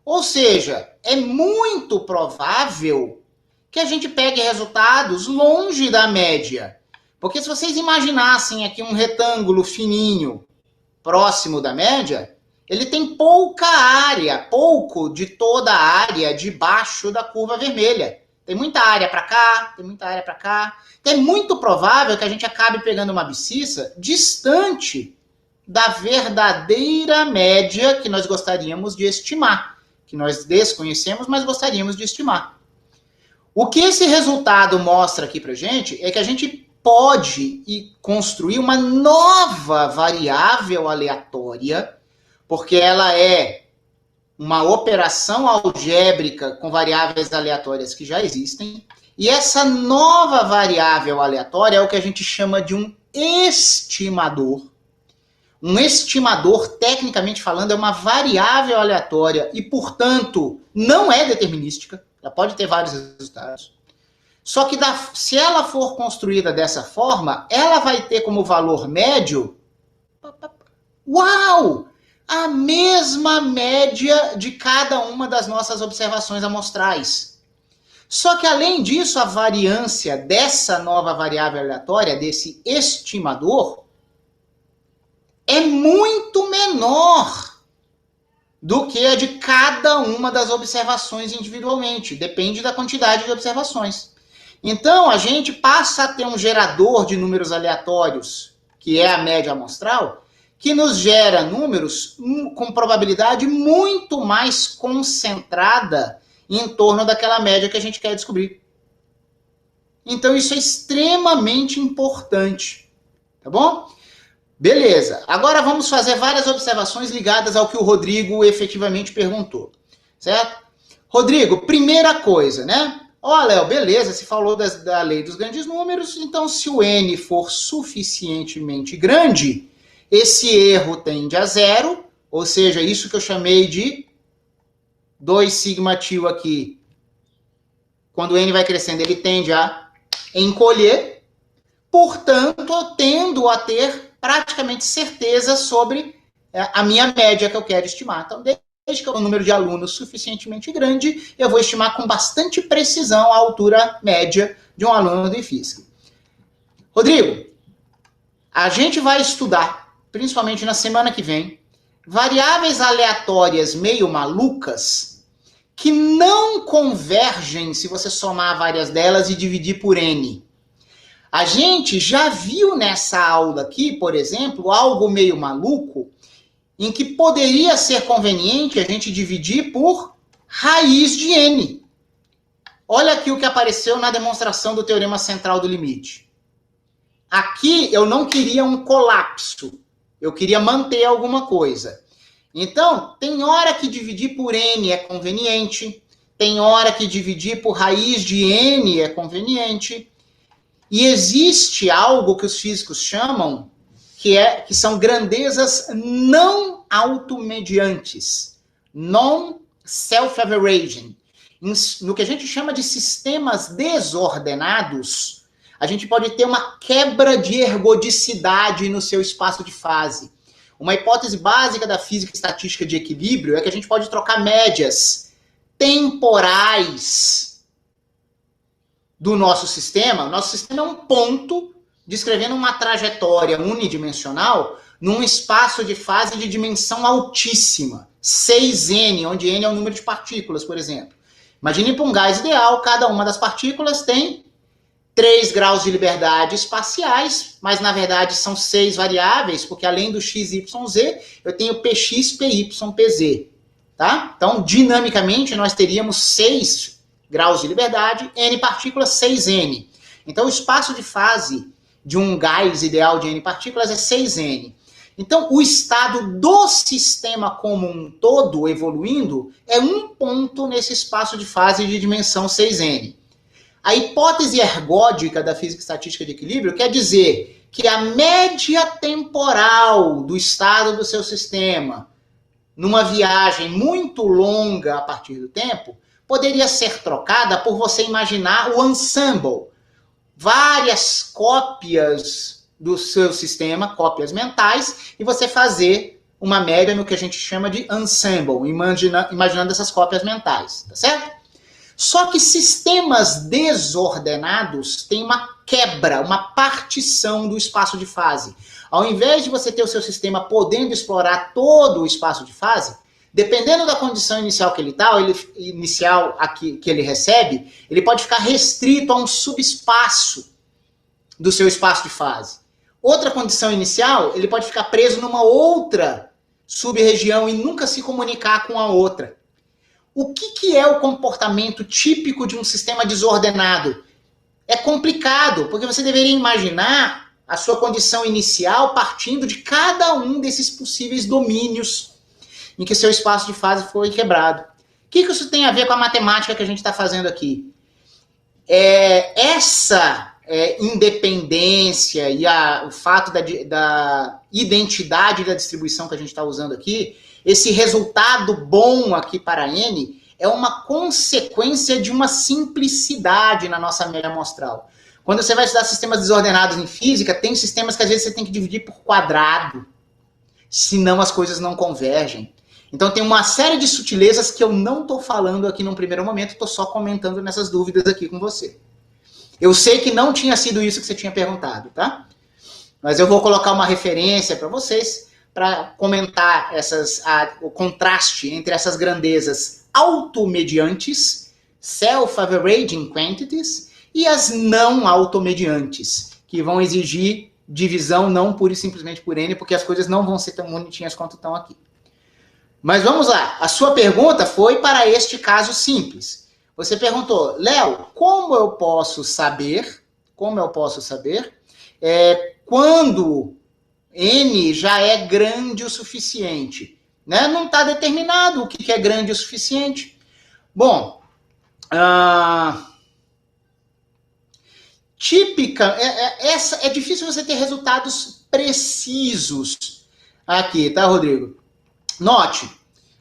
Ou seja, é muito provável que a gente pegue resultados longe da média. Porque se vocês imaginassem aqui um retângulo fininho próximo da média, ele tem pouco de toda a área debaixo da curva vermelha. Tem muita área para cá, tem muita área para cá. Então é muito provável que a gente acabe pegando uma abscissa distante da verdadeira média que nós gostaríamos de estimar, que nós desconhecemos, mas gostaríamos de estimar. O que esse resultado mostra aqui para a gente é que a gente pode construir uma nova variável aleatória, porque ela é uma operação algébrica com variáveis aleatórias que já existem, e essa nova variável aleatória é o que a gente chama de um estimador. Um estimador, tecnicamente falando, é uma variável aleatória e, portanto, não é determinística. Ela pode ter vários resultados. Só que se ela for construída dessa forma, ela vai ter como valor médio, a mesma média de cada uma das nossas observações amostrais. Só que, além disso, a variância dessa nova variável aleatória, desse estimador, é muito menor do que a de cada uma das observações individualmente. Depende da quantidade de observações. Então, a gente passa a ter um gerador de números aleatórios, que é a média amostral, que nos gera números com probabilidade muito mais concentrada em torno daquela média que a gente quer descobrir. Então, isso é extremamente importante. Tá bom? Beleza. Agora vamos fazer várias observações ligadas ao que o Rodrigo efetivamente perguntou. Certo? Rodrigo, primeira coisa, né? Léo, beleza, você falou da lei dos grandes números, então se o n for suficientemente grande, esse erro tende a zero, ou seja, isso que eu chamei de 2 sigma tio aqui. Quando o n vai crescendo, ele tende a encolher, portanto, eu tendo a ter praticamente certeza sobre a minha média que eu quero estimar. Então, desde que eu tenha um número de alunos suficientemente grande, eu vou estimar com bastante precisão a altura média de um aluno do IFSC. Rodrigo, a gente vai estudar, principalmente na semana que vem, variáveis aleatórias meio malucas que não convergem se você somar várias delas e dividir por n. A gente já viu nessa aula aqui, por exemplo, algo meio maluco, em que poderia ser conveniente a gente dividir por raiz de n. Olha aqui o que apareceu na demonstração do teorema central do limite. Aqui eu não queria um colapso, eu queria manter alguma coisa. Então, tem hora que dividir por n é conveniente, tem hora que dividir por raiz de n é conveniente, e existe algo que os físicos chamam que são grandezas não automediantes, non-self-averaging. No que a gente chama de sistemas desordenados, a gente pode ter uma quebra de ergodicidade no seu espaço de fase. Uma hipótese básica da física estatística de equilíbrio é que a gente pode trocar médias temporais do nosso sistema. O nosso sistema é um ponto descrevendo uma trajetória unidimensional num espaço de fase de dimensão altíssima, 6N, onde N é o número de partículas, por exemplo. Imagine para um gás ideal, cada uma das partículas tem 3 graus de liberdade espaciais, mas na verdade são 6 variáveis, porque além do x, y, z, eu tenho px, py, pz. Tá? Então, dinamicamente, nós teríamos 6 graus de liberdade, n partículas, 6n. Então, o espaço de fase de um gás ideal de n partículas é 6n. Então, o estado do sistema como um todo evoluindo é um ponto nesse espaço de fase de dimensão 6n. A hipótese ergódica da física estatística de equilíbrio quer dizer que a média temporal do estado do seu sistema, numa viagem muito longa a partir do tempo, poderia ser trocada por você imaginar o ensemble, várias cópias do seu sistema, cópias mentais, e você fazer uma média no que a gente chama de ensemble, imaginando essas cópias mentais, tá certo? Só que sistemas desordenados têm uma quebra, uma partição do espaço de fase. Ao invés de você ter o seu sistema podendo explorar todo o espaço de fase, dependendo da condição inicial que ele está, que ele recebe, ele pode ficar restrito a um subespaço do seu espaço de fase. Outra condição inicial, ele pode ficar preso numa outra sub-região e nunca se comunicar com a outra. O que é o comportamento típico de um sistema desordenado? É complicado, porque você deveria imaginar a sua condição inicial partindo de cada um desses possíveis domínios em que seu espaço de fase foi quebrado. O que isso tem a ver com a matemática que a gente está fazendo aqui? Essa independência e o fato da identidade da distribuição que a gente está usando aqui, esse resultado bom aqui para N é uma consequência de uma simplicidade na nossa média amostral. Quando você vai estudar sistemas desordenados em física, tem sistemas que às vezes você tem que dividir por quadrado, senão as coisas não convergem. Então tem uma série de sutilezas que eu não estou falando aqui num primeiro momento, estou só comentando nessas dúvidas aqui com você. Eu sei que não tinha sido isso que você tinha perguntado, tá? Mas eu vou colocar uma referência para vocês, para comentar o contraste entre essas grandezas automediantes, self-averaging quantities, e as não automediantes, que vão exigir divisão não pura e simplesmente por N, porque as coisas não vão ser tão bonitinhas quanto estão aqui. Mas vamos lá, a sua pergunta foi para este caso simples. Você perguntou, Léo, como eu posso saber quando N já é grande o suficiente? Né? Não está determinado o que é grande o suficiente. Bom, é difícil você ter resultados precisos aqui, tá, Rodrigo? Note,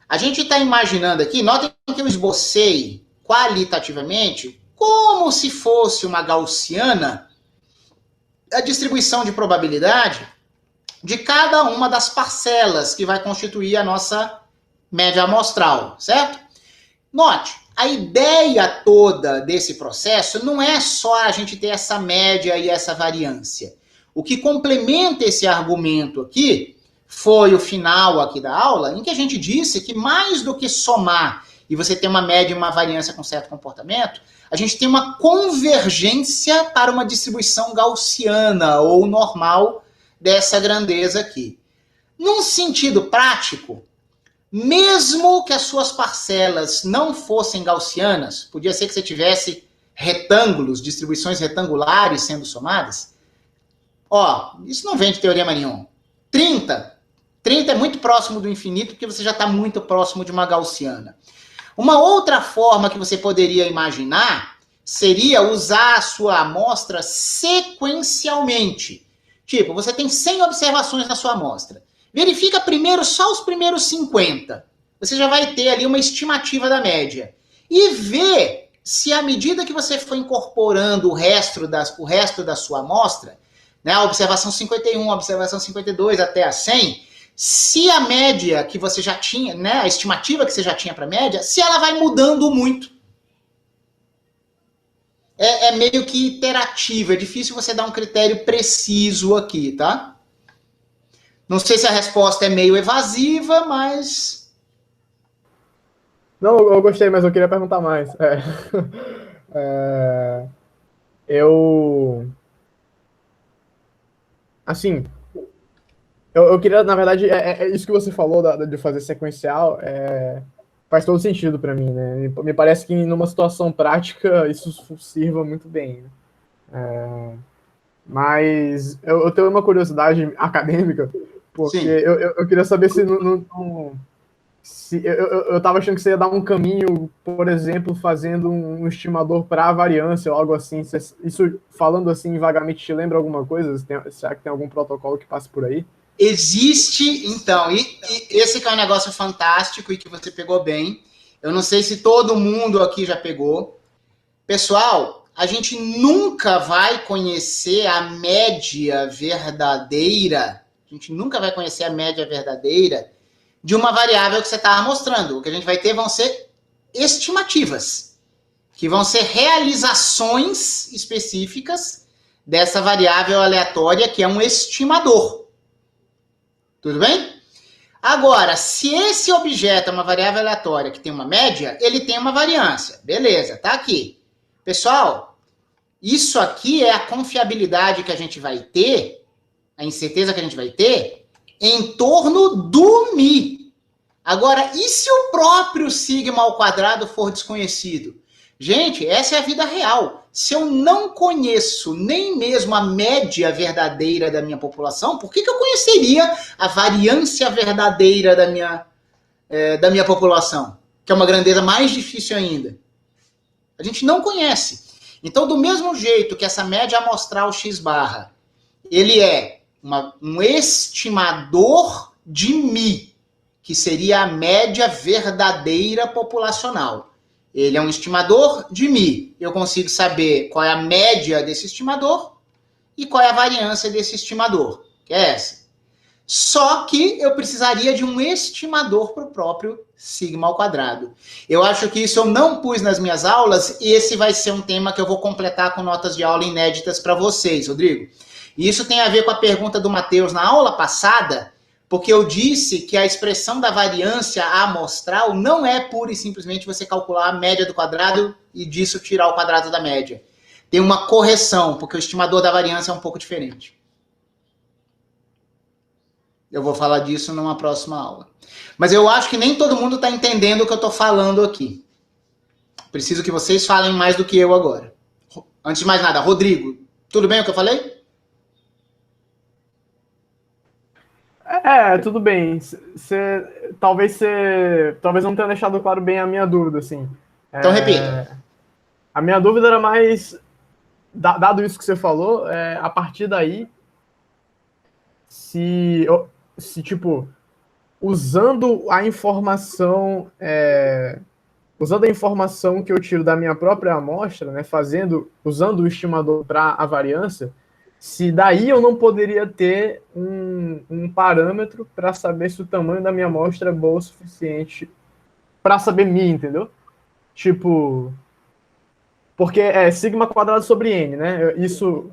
a gente está imaginando aqui, notem que eu esbocei qualitativamente como se fosse uma gaussiana a distribuição de probabilidade de cada uma das parcelas que vai constituir a nossa média amostral, certo? Note, a ideia toda desse processo não é só a gente ter essa média e essa variância. O que complementa esse argumento aqui foi o final aqui da aula, em que a gente disse que mais do que somar e você ter uma média e uma variância com certo comportamento, a gente tem uma convergência para uma distribuição gaussiana ou normal dessa grandeza aqui. Num sentido prático, mesmo que as suas parcelas não fossem gaussianas, podia ser que você tivesse retângulos, distribuições retangulares sendo somadas. Isso não vem de teorema nenhum. 30 é muito próximo do infinito, porque você já está muito próximo de uma gaussiana. Uma outra forma que você poderia imaginar seria usar a sua amostra sequencialmente. Tipo, você tem 100 observações na sua amostra. Verifica primeiro só os primeiros 50. Você já vai ter ali uma estimativa da média. E vê se à medida que você for incorporando o resto da sua amostra, né, a observação 51, a observação 52 até a 100, se a média que você já tinha, né, a estimativa que você já tinha para a média, se ela vai mudando muito. É meio que iterativo, é difícil você dar um critério preciso aqui, tá? Não sei se a resposta é meio evasiva, mas... Não, eu gostei, mas eu queria perguntar mais. Eu... Assim, eu queria, na verdade, é isso que você falou de fazer sequencial, faz todo sentido para mim, né? Me parece que numa situação prática isso sirva muito bem, né? Mas eu tenho uma curiosidade acadêmica, porque eu queria saber se eu estava achando que você ia dar um caminho, por exemplo, fazendo um estimador para a variância ou algo assim. Isso, falando assim vagamente, te lembra alguma coisa? Será que tem algum protocolo que passe por aí? Existe, então, e esse que é um negócio fantástico e que você pegou bem. Eu não sei se todo mundo aqui já pegou. Pessoal, a gente nunca vai conhecer a média verdadeira, de uma variável que você está mostrando. O que a gente vai ter vão ser estimativas, que vão ser realizações específicas dessa variável aleatória, que é um estimador. Tudo bem? Agora, se esse objeto é uma variável aleatória que tem uma média, ele tem uma variância. Beleza, tá aqui. Pessoal, isso aqui é a confiabilidade que a gente vai ter, a incerteza que a gente vai ter, em torno do μ. Agora, e se o próprio sigma ao quadrado for desconhecido? Gente, essa é a vida real. Se eu não conheço nem mesmo a média verdadeira da minha população, por que eu conheceria a variância verdadeira da minha população? Que é uma grandeza mais difícil ainda. A gente não conhece. Então, do mesmo jeito que essa média amostral x barra, ele é um estimador de μ, que seria a média verdadeira populacional. Ele é um estimador de μ. Eu consigo saber qual é a média desse estimador e qual é a variância desse estimador, que é essa. Só que eu precisaria de um estimador para o próprio sigma ao quadrado. Eu acho que isso eu não pus nas minhas aulas, e esse vai ser um tema que eu vou completar com notas de aula inéditas para vocês, Rodrigo. E isso tem a ver com a pergunta do Matheus na aula passada, porque eu disse que a expressão da variância amostral não é pura e simplesmente você calcular a média do quadrado e disso tirar o quadrado da média. Tem uma correção, porque o estimador da variância é um pouco diferente. Eu vou falar disso numa próxima aula. Mas eu acho que nem todo mundo está entendendo o que eu estou falando aqui. Preciso que vocês falem mais do que eu agora. Antes de mais nada, Rodrigo, tudo bem o que eu falei? Tudo bem. Talvez não tenha deixado claro bem a minha dúvida, assim. Então repita. A minha dúvida era mais, dado isso que você falou, a partir daí, se tipo, usando a informação que eu tiro da minha própria amostra, né, usando o estimador para a variância, se daí eu não poderia ter um parâmetro para saber se o tamanho da minha amostra é bom o suficiente para saber μ, entendeu? Tipo, porque é sigma quadrado sobre n, né? Isso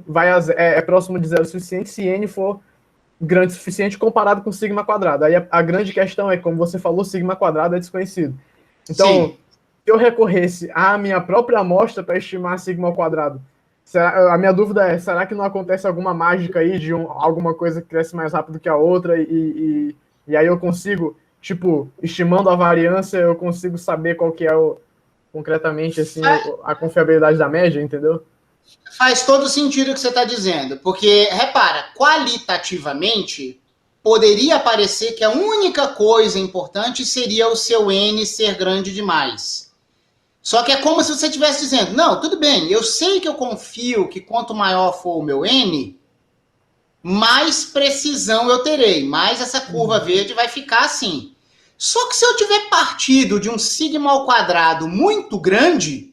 é próximo de zero o suficiente se n for grande o suficiente comparado com sigma quadrado. Aí a grande questão é, como você falou, sigma quadrado é desconhecido. Então, se eu recorresse à minha própria amostra para estimar sigma ao quadrado, a minha dúvida é, será que não acontece alguma mágica aí de alguma coisa que cresce mais rápido que a outra e aí eu consigo, tipo, estimando a variância, eu consigo saber qual que é concretamente assim, a confiabilidade da média, entendeu? Faz todo sentido o que você está dizendo, porque, repara, qualitativamente, poderia parecer que a única coisa importante seria o seu N ser grande demais. Só que é como se você estivesse dizendo, não, tudo bem, eu sei que eu confio que quanto maior for o meu N, mais precisão eu terei, mais essa curva verde vai ficar assim. Só que se eu tiver partido de um sigma ao quadrado muito grande,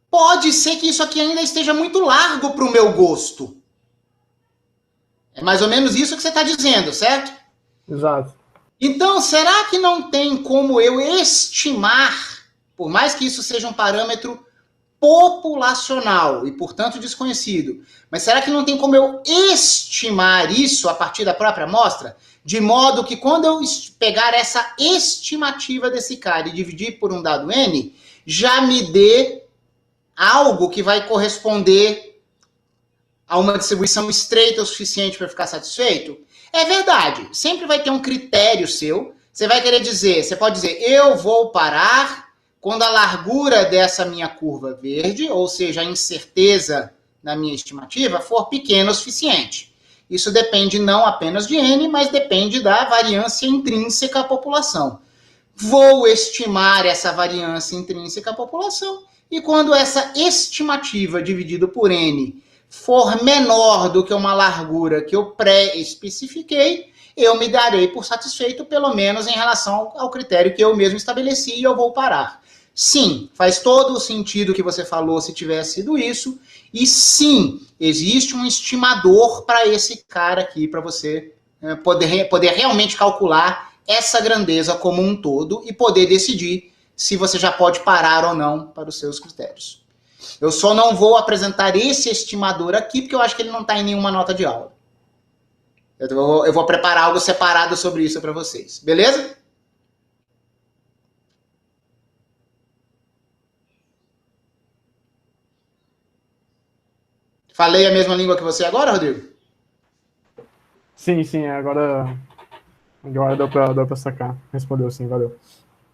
pode ser que isso aqui ainda esteja muito largo para o meu gosto. É mais ou menos isso que você está dizendo, certo? Exato. Então, será que não tem como eu estimar, por mais que isso seja um parâmetro populacional e, portanto, desconhecido. Mas será que não tem como eu estimar isso a partir da própria amostra? De modo que quando eu pegar essa estimativa desse cara e dividir por um dado N, já me dê algo que vai corresponder a uma distribuição estreita o suficiente para ficar satisfeito? É verdade. Sempre vai ter um critério seu. Você vai querer dizer, você pode dizer, eu vou parar quando a largura dessa minha curva verde, ou seja, a incerteza na minha estimativa, for pequena o suficiente. Isso depende não apenas de N, mas depende da variância intrínseca à população. Vou estimar essa variância intrínseca à população, e quando essa estimativa dividida por N for menor do que uma largura que eu pré-especifiquei, eu me darei por satisfeito, pelo menos em relação ao critério que eu mesmo estabeleci, e eu vou parar. Sim, faz todo o sentido que você falou se tivesse sido isso, e sim, existe um estimador para esse cara aqui, para você poder realmente calcular essa grandeza como um todo e poder decidir se você já pode parar ou não para os seus critérios. Eu só não vou apresentar esse estimador aqui, porque eu acho que ele não está em nenhuma nota de aula. Eu vou preparar algo separado sobre isso para vocês, beleza? Falei a mesma língua que você agora, Rodrigo? Sim, agora deu pra sacar. Respondeu sim, valeu.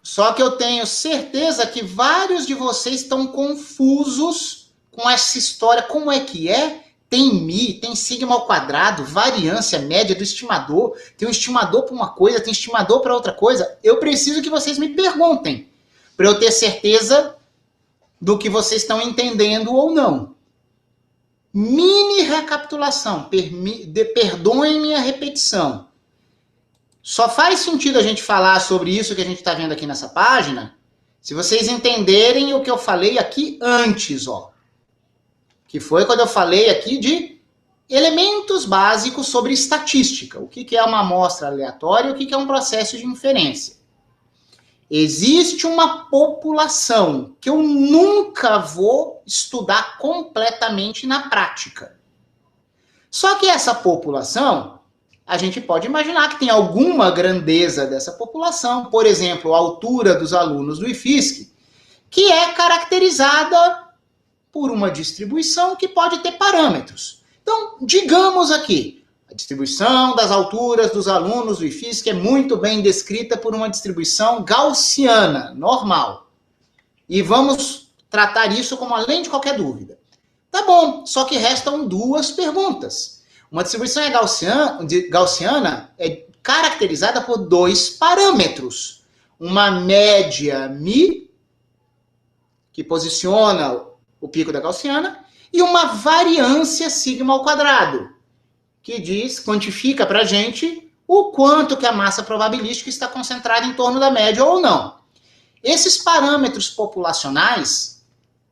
Só que eu tenho certeza que vários de vocês estão confusos com essa história. Como é que é? Tem mi, tem sigma ao quadrado, variância média do estimador, tem um estimador para uma coisa, tem estimador para outra coisa. Eu preciso que vocês me perguntem, para eu ter certeza do que vocês estão entendendo ou não. Mini recapitulação, perdoem minha repetição. Só faz sentido a gente falar sobre isso que a gente está vendo aqui nessa página, se vocês entenderem o que eu falei aqui antes, ó. Que foi quando eu falei aqui de elementos básicos sobre estatística. O que é uma amostra aleatória e o que é um processo de inferência. Existe uma população que eu nunca vou estudar completamente na prática. Só que essa população, a gente pode imaginar que tem alguma grandeza dessa população, por exemplo, a altura dos alunos do IFSC, que é caracterizada por uma distribuição que pode ter parâmetros. Então, digamos aqui, a distribuição das alturas dos alunos do IFSC é muito bem descrita por uma distribuição gaussiana, normal. E vamos tratar isso como além de qualquer dúvida. Tá bom, só que restam duas perguntas. Uma distribuição gaussiana é caracterizada por dois parâmetros. Uma média μ, que posiciona o pico da gaussiana, e uma variância sigma ao quadrado, que quantifica para a gente o quanto que a massa probabilística está concentrada em torno da média ou não. Esses parâmetros populacionais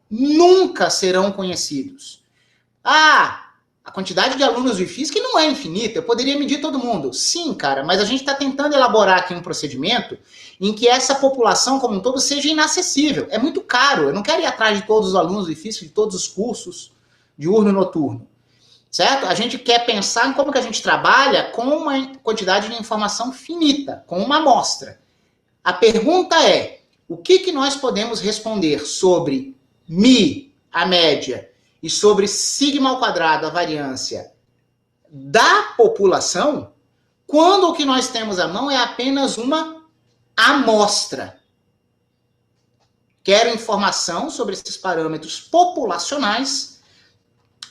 nunca serão conhecidos. A quantidade de alunos do IFSC não é infinita, eu poderia medir todo mundo. Sim, cara, mas a gente está tentando elaborar aqui um procedimento em que essa população como um todo seja inacessível. É muito caro, eu não quero ir atrás de todos os alunos do IFSC, de todos os cursos, diurno e noturno. Certo? A gente quer pensar em como que a gente trabalha com uma quantidade de informação finita, com uma amostra. A pergunta é, o que nós podemos responder sobre μ, a média, e sobre sigma ao quadrado, a variância da população, quando o que nós temos à mão é apenas uma amostra. Quero informação sobre esses parâmetros populacionais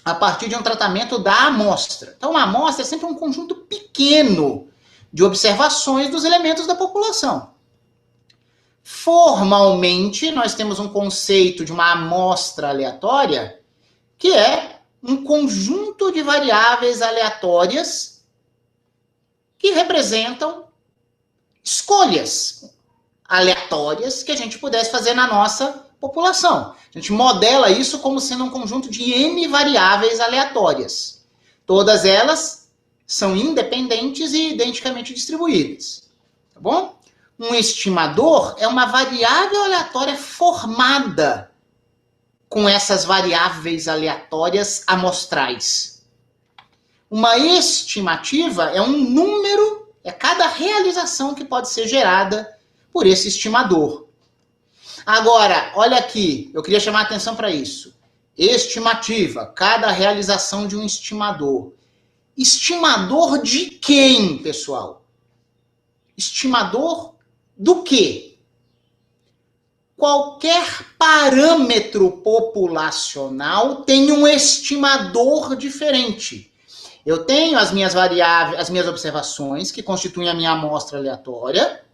a partir de um tratamento da amostra. Então, uma amostra é sempre um conjunto pequeno de observações dos elementos da população. Formalmente, nós temos um conceito de uma amostra aleatória, que é um conjunto de variáveis aleatórias que representam escolhas aleatórias que a gente pudesse fazer na nossa população. A gente modela isso como sendo um conjunto de N variáveis aleatórias. Todas elas são independentes e identicamente distribuídas. Tá bom? Um estimador é uma variável aleatória formada com essas variáveis aleatórias amostrais? Uma estimativa é um número, é cada realização que pode ser gerada por esse estimador. Agora, olha aqui, eu queria chamar a atenção para isso. Estimativa, cada realização de um estimador. Estimador de quem, pessoal? Estimador do quê? Qualquer parâmetro populacional tem um estimador diferente. Eu tenho as minhas variáveis, as minhas observações, que constituem a minha amostra aleatória,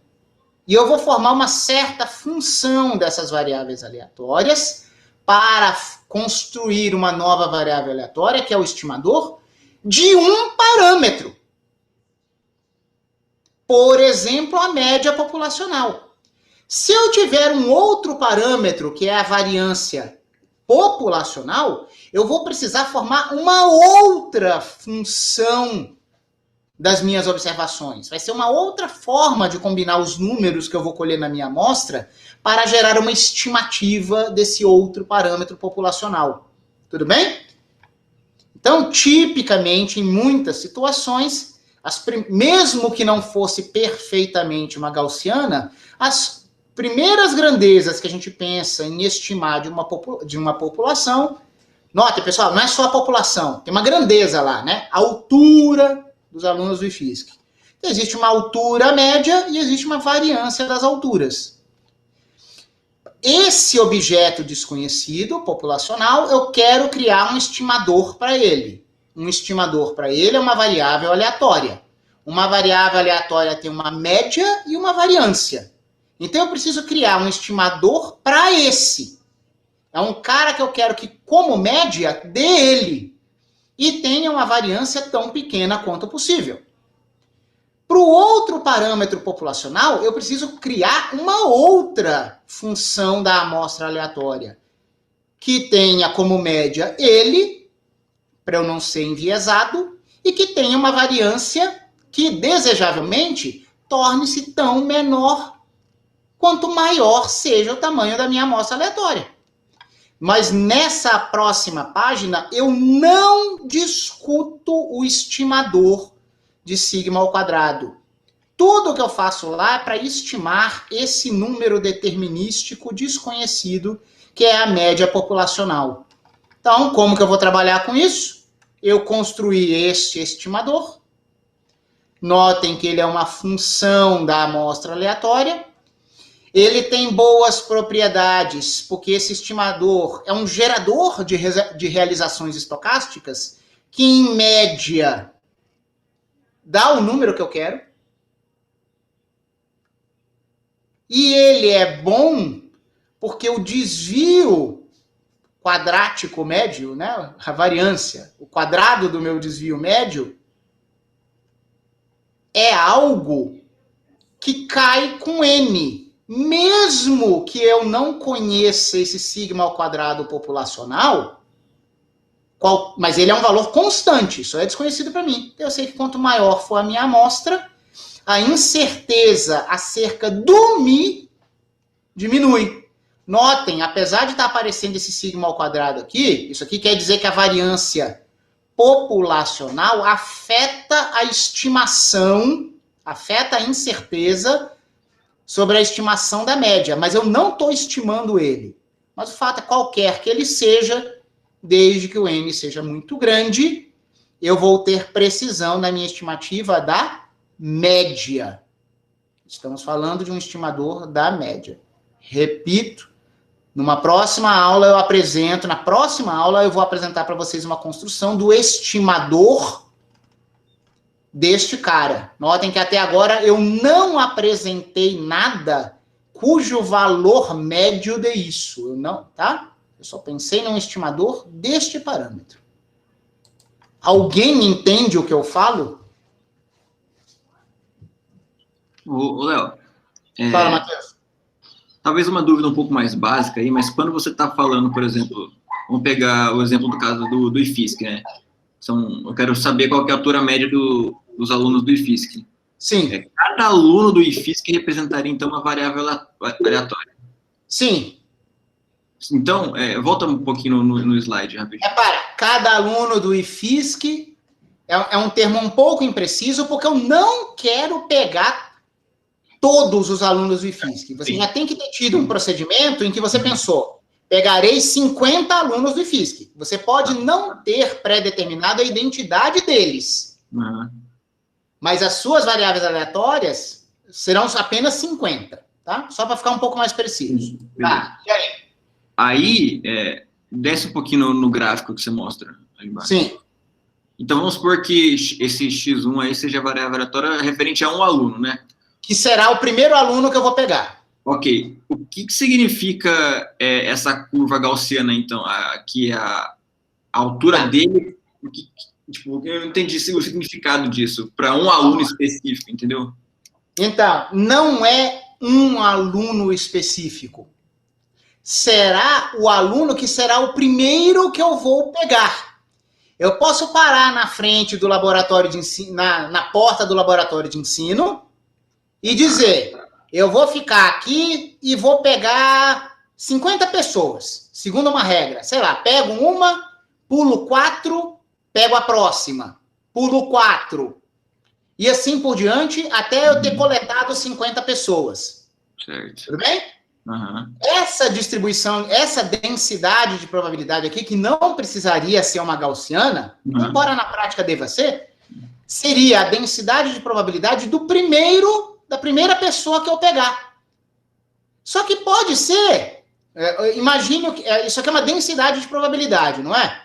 e eu vou formar uma certa função dessas variáveis aleatórias para construir uma nova variável aleatória, que é o estimador, de um parâmetro. Por exemplo, a média populacional. Se eu tiver um outro parâmetro, que é a variância populacional, eu vou precisar formar uma outra função das minhas observações. Vai ser uma outra forma de combinar os números que eu vou colher na minha amostra para gerar uma estimativa desse outro parâmetro populacional. Tudo bem? Então, tipicamente, em muitas situações, mesmo que não fosse perfeitamente uma gaussiana, as primeiras grandezas que a gente pensa em estimar de uma população, note, pessoal, não é só a população, tem uma grandeza lá, né? A altura dos alunos do IFSC. Então, existe uma altura média e existe uma variância das alturas. Esse objeto desconhecido, populacional, eu quero criar um estimador para ele. Um estimador para ele é uma variável aleatória. Uma variável aleatória tem uma média e uma variância. Então, eu preciso criar um estimador para esse. É um cara que eu quero que, como média, dê ele. E tenha uma variância tão pequena quanto possível. Para o outro parâmetro populacional, eu preciso criar uma outra função da amostra aleatória, que tenha como média ele, para eu não ser enviesado, e que tenha uma variância que, desejavelmente, torne-se tão menor quanto maior seja o tamanho da minha amostra aleatória. Mas nessa próxima página, eu não discuto o estimador de sigma ao quadrado. Tudo que eu faço lá é para estimar esse número determinístico desconhecido, que é a média populacional. Então, como que eu vou trabalhar com isso? Eu construí este estimador. Notem que ele é uma função da amostra aleatória. Ele tem boas propriedades, porque esse estimador é um gerador de realizações estocásticas que, em média, dá o número que eu quero. E ele é bom porque o desvio quadrático médio, né, a variância, o quadrado do meu desvio médio, é algo que cai com n. Mesmo que eu não conheça esse sigma ao quadrado populacional, mas ele é um valor constante, isso é desconhecido para mim. Eu sei que quanto maior for a minha amostra, a incerteza acerca do mi diminui. Notem, apesar de estar aparecendo esse sigma ao quadrado aqui, isso aqui quer dizer que a variância populacional afeta a estimação, afeta a incerteza sobre a estimação da média, mas eu não estou estimando ele. Mas o fato é qualquer que ele seja, desde que o n seja muito grande, eu vou ter precisão na minha estimativa da média. Estamos falando de um estimador da média. Repito, na próxima aula eu vou apresentar para vocês uma construção do estimador deste cara. Notem que até agora eu não apresentei nada cujo valor médio dê isso. Eu não, tá? Eu só pensei num estimador deste parâmetro. Alguém entende o que eu falo? Ô, Léo. Fala, Matheus. Talvez uma dúvida um pouco mais básica aí, mas quando você está falando, por exemplo, vamos pegar o exemplo do caso do IFSC, né? Eu quero saber qual que é a altura média dos alunos do IFSC. Sim. Cada aluno do IFSC representaria, então, uma variável aleatória. Sim. Então, volta um pouquinho no slide, rapidinho. Repara, cada aluno do IFISC é um termo um pouco impreciso, porque eu não quero pegar todos os alunos do IFISC. Você já tem que ter tido um procedimento em que você pensou, pegarei 50 alunos do IFISC. Você pode não ter pré-determinado a identidade deles. Mas as suas variáveis aleatórias serão apenas 50, tá? Só para ficar um pouco mais preciso. Tá, e aí? Aí, desce um pouquinho no gráfico que você mostra aí embaixo. Sim. Então, vamos supor que esse X1 aí seja a variável aleatória referente a um aluno, né? Que será o primeiro aluno que eu vou pegar. Ok. O que significa essa curva gaussiana, então? Aqui a altura dele, tipo, eu não entendi o significado disso, para um aluno específico, entendeu? Então, não é um aluno específico. Será o aluno que será o primeiro que eu vou pegar. Eu posso parar na frente do laboratório de ensino, na porta do laboratório de ensino, e dizer, eu vou ficar aqui e vou pegar 50 pessoas, segundo uma regra. Sei lá, pego uma, pulo 4, pego a próxima, pulo 4. E assim por diante, até eu ter coletado 50 pessoas. Certo. Tudo bem? Uhum. Essa distribuição, essa densidade de probabilidade aqui, que não precisaria ser uma gaussiana, embora na prática deva ser, seria a densidade de probabilidade da primeira pessoa que eu pegar. Só que pode ser, imagine, isso aqui é uma densidade de probabilidade, não é?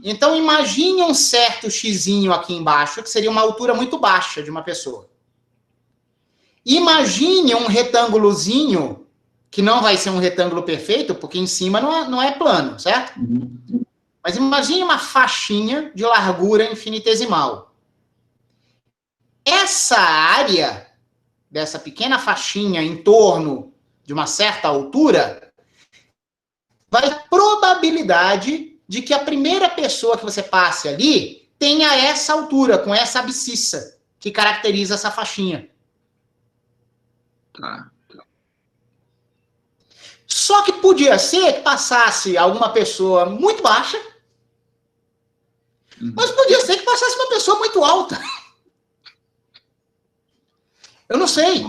Então, imagine um certo xzinho aqui embaixo, que seria uma altura muito baixa de uma pessoa. Imagine um retângulozinho, que não vai ser um retângulo perfeito, porque em cima não é plano, certo? Mas imagine uma faixinha de largura infinitesimal. Essa área, dessa pequena faixinha em torno de uma certa altura, vai dar probabilidade de que a primeira pessoa que você passe ali tenha essa altura, com essa abscissa, que caracteriza essa faixinha. Tá. Só que podia ser que passasse alguma pessoa muito baixa, mas podia ser que passasse uma pessoa muito alta. Eu não sei.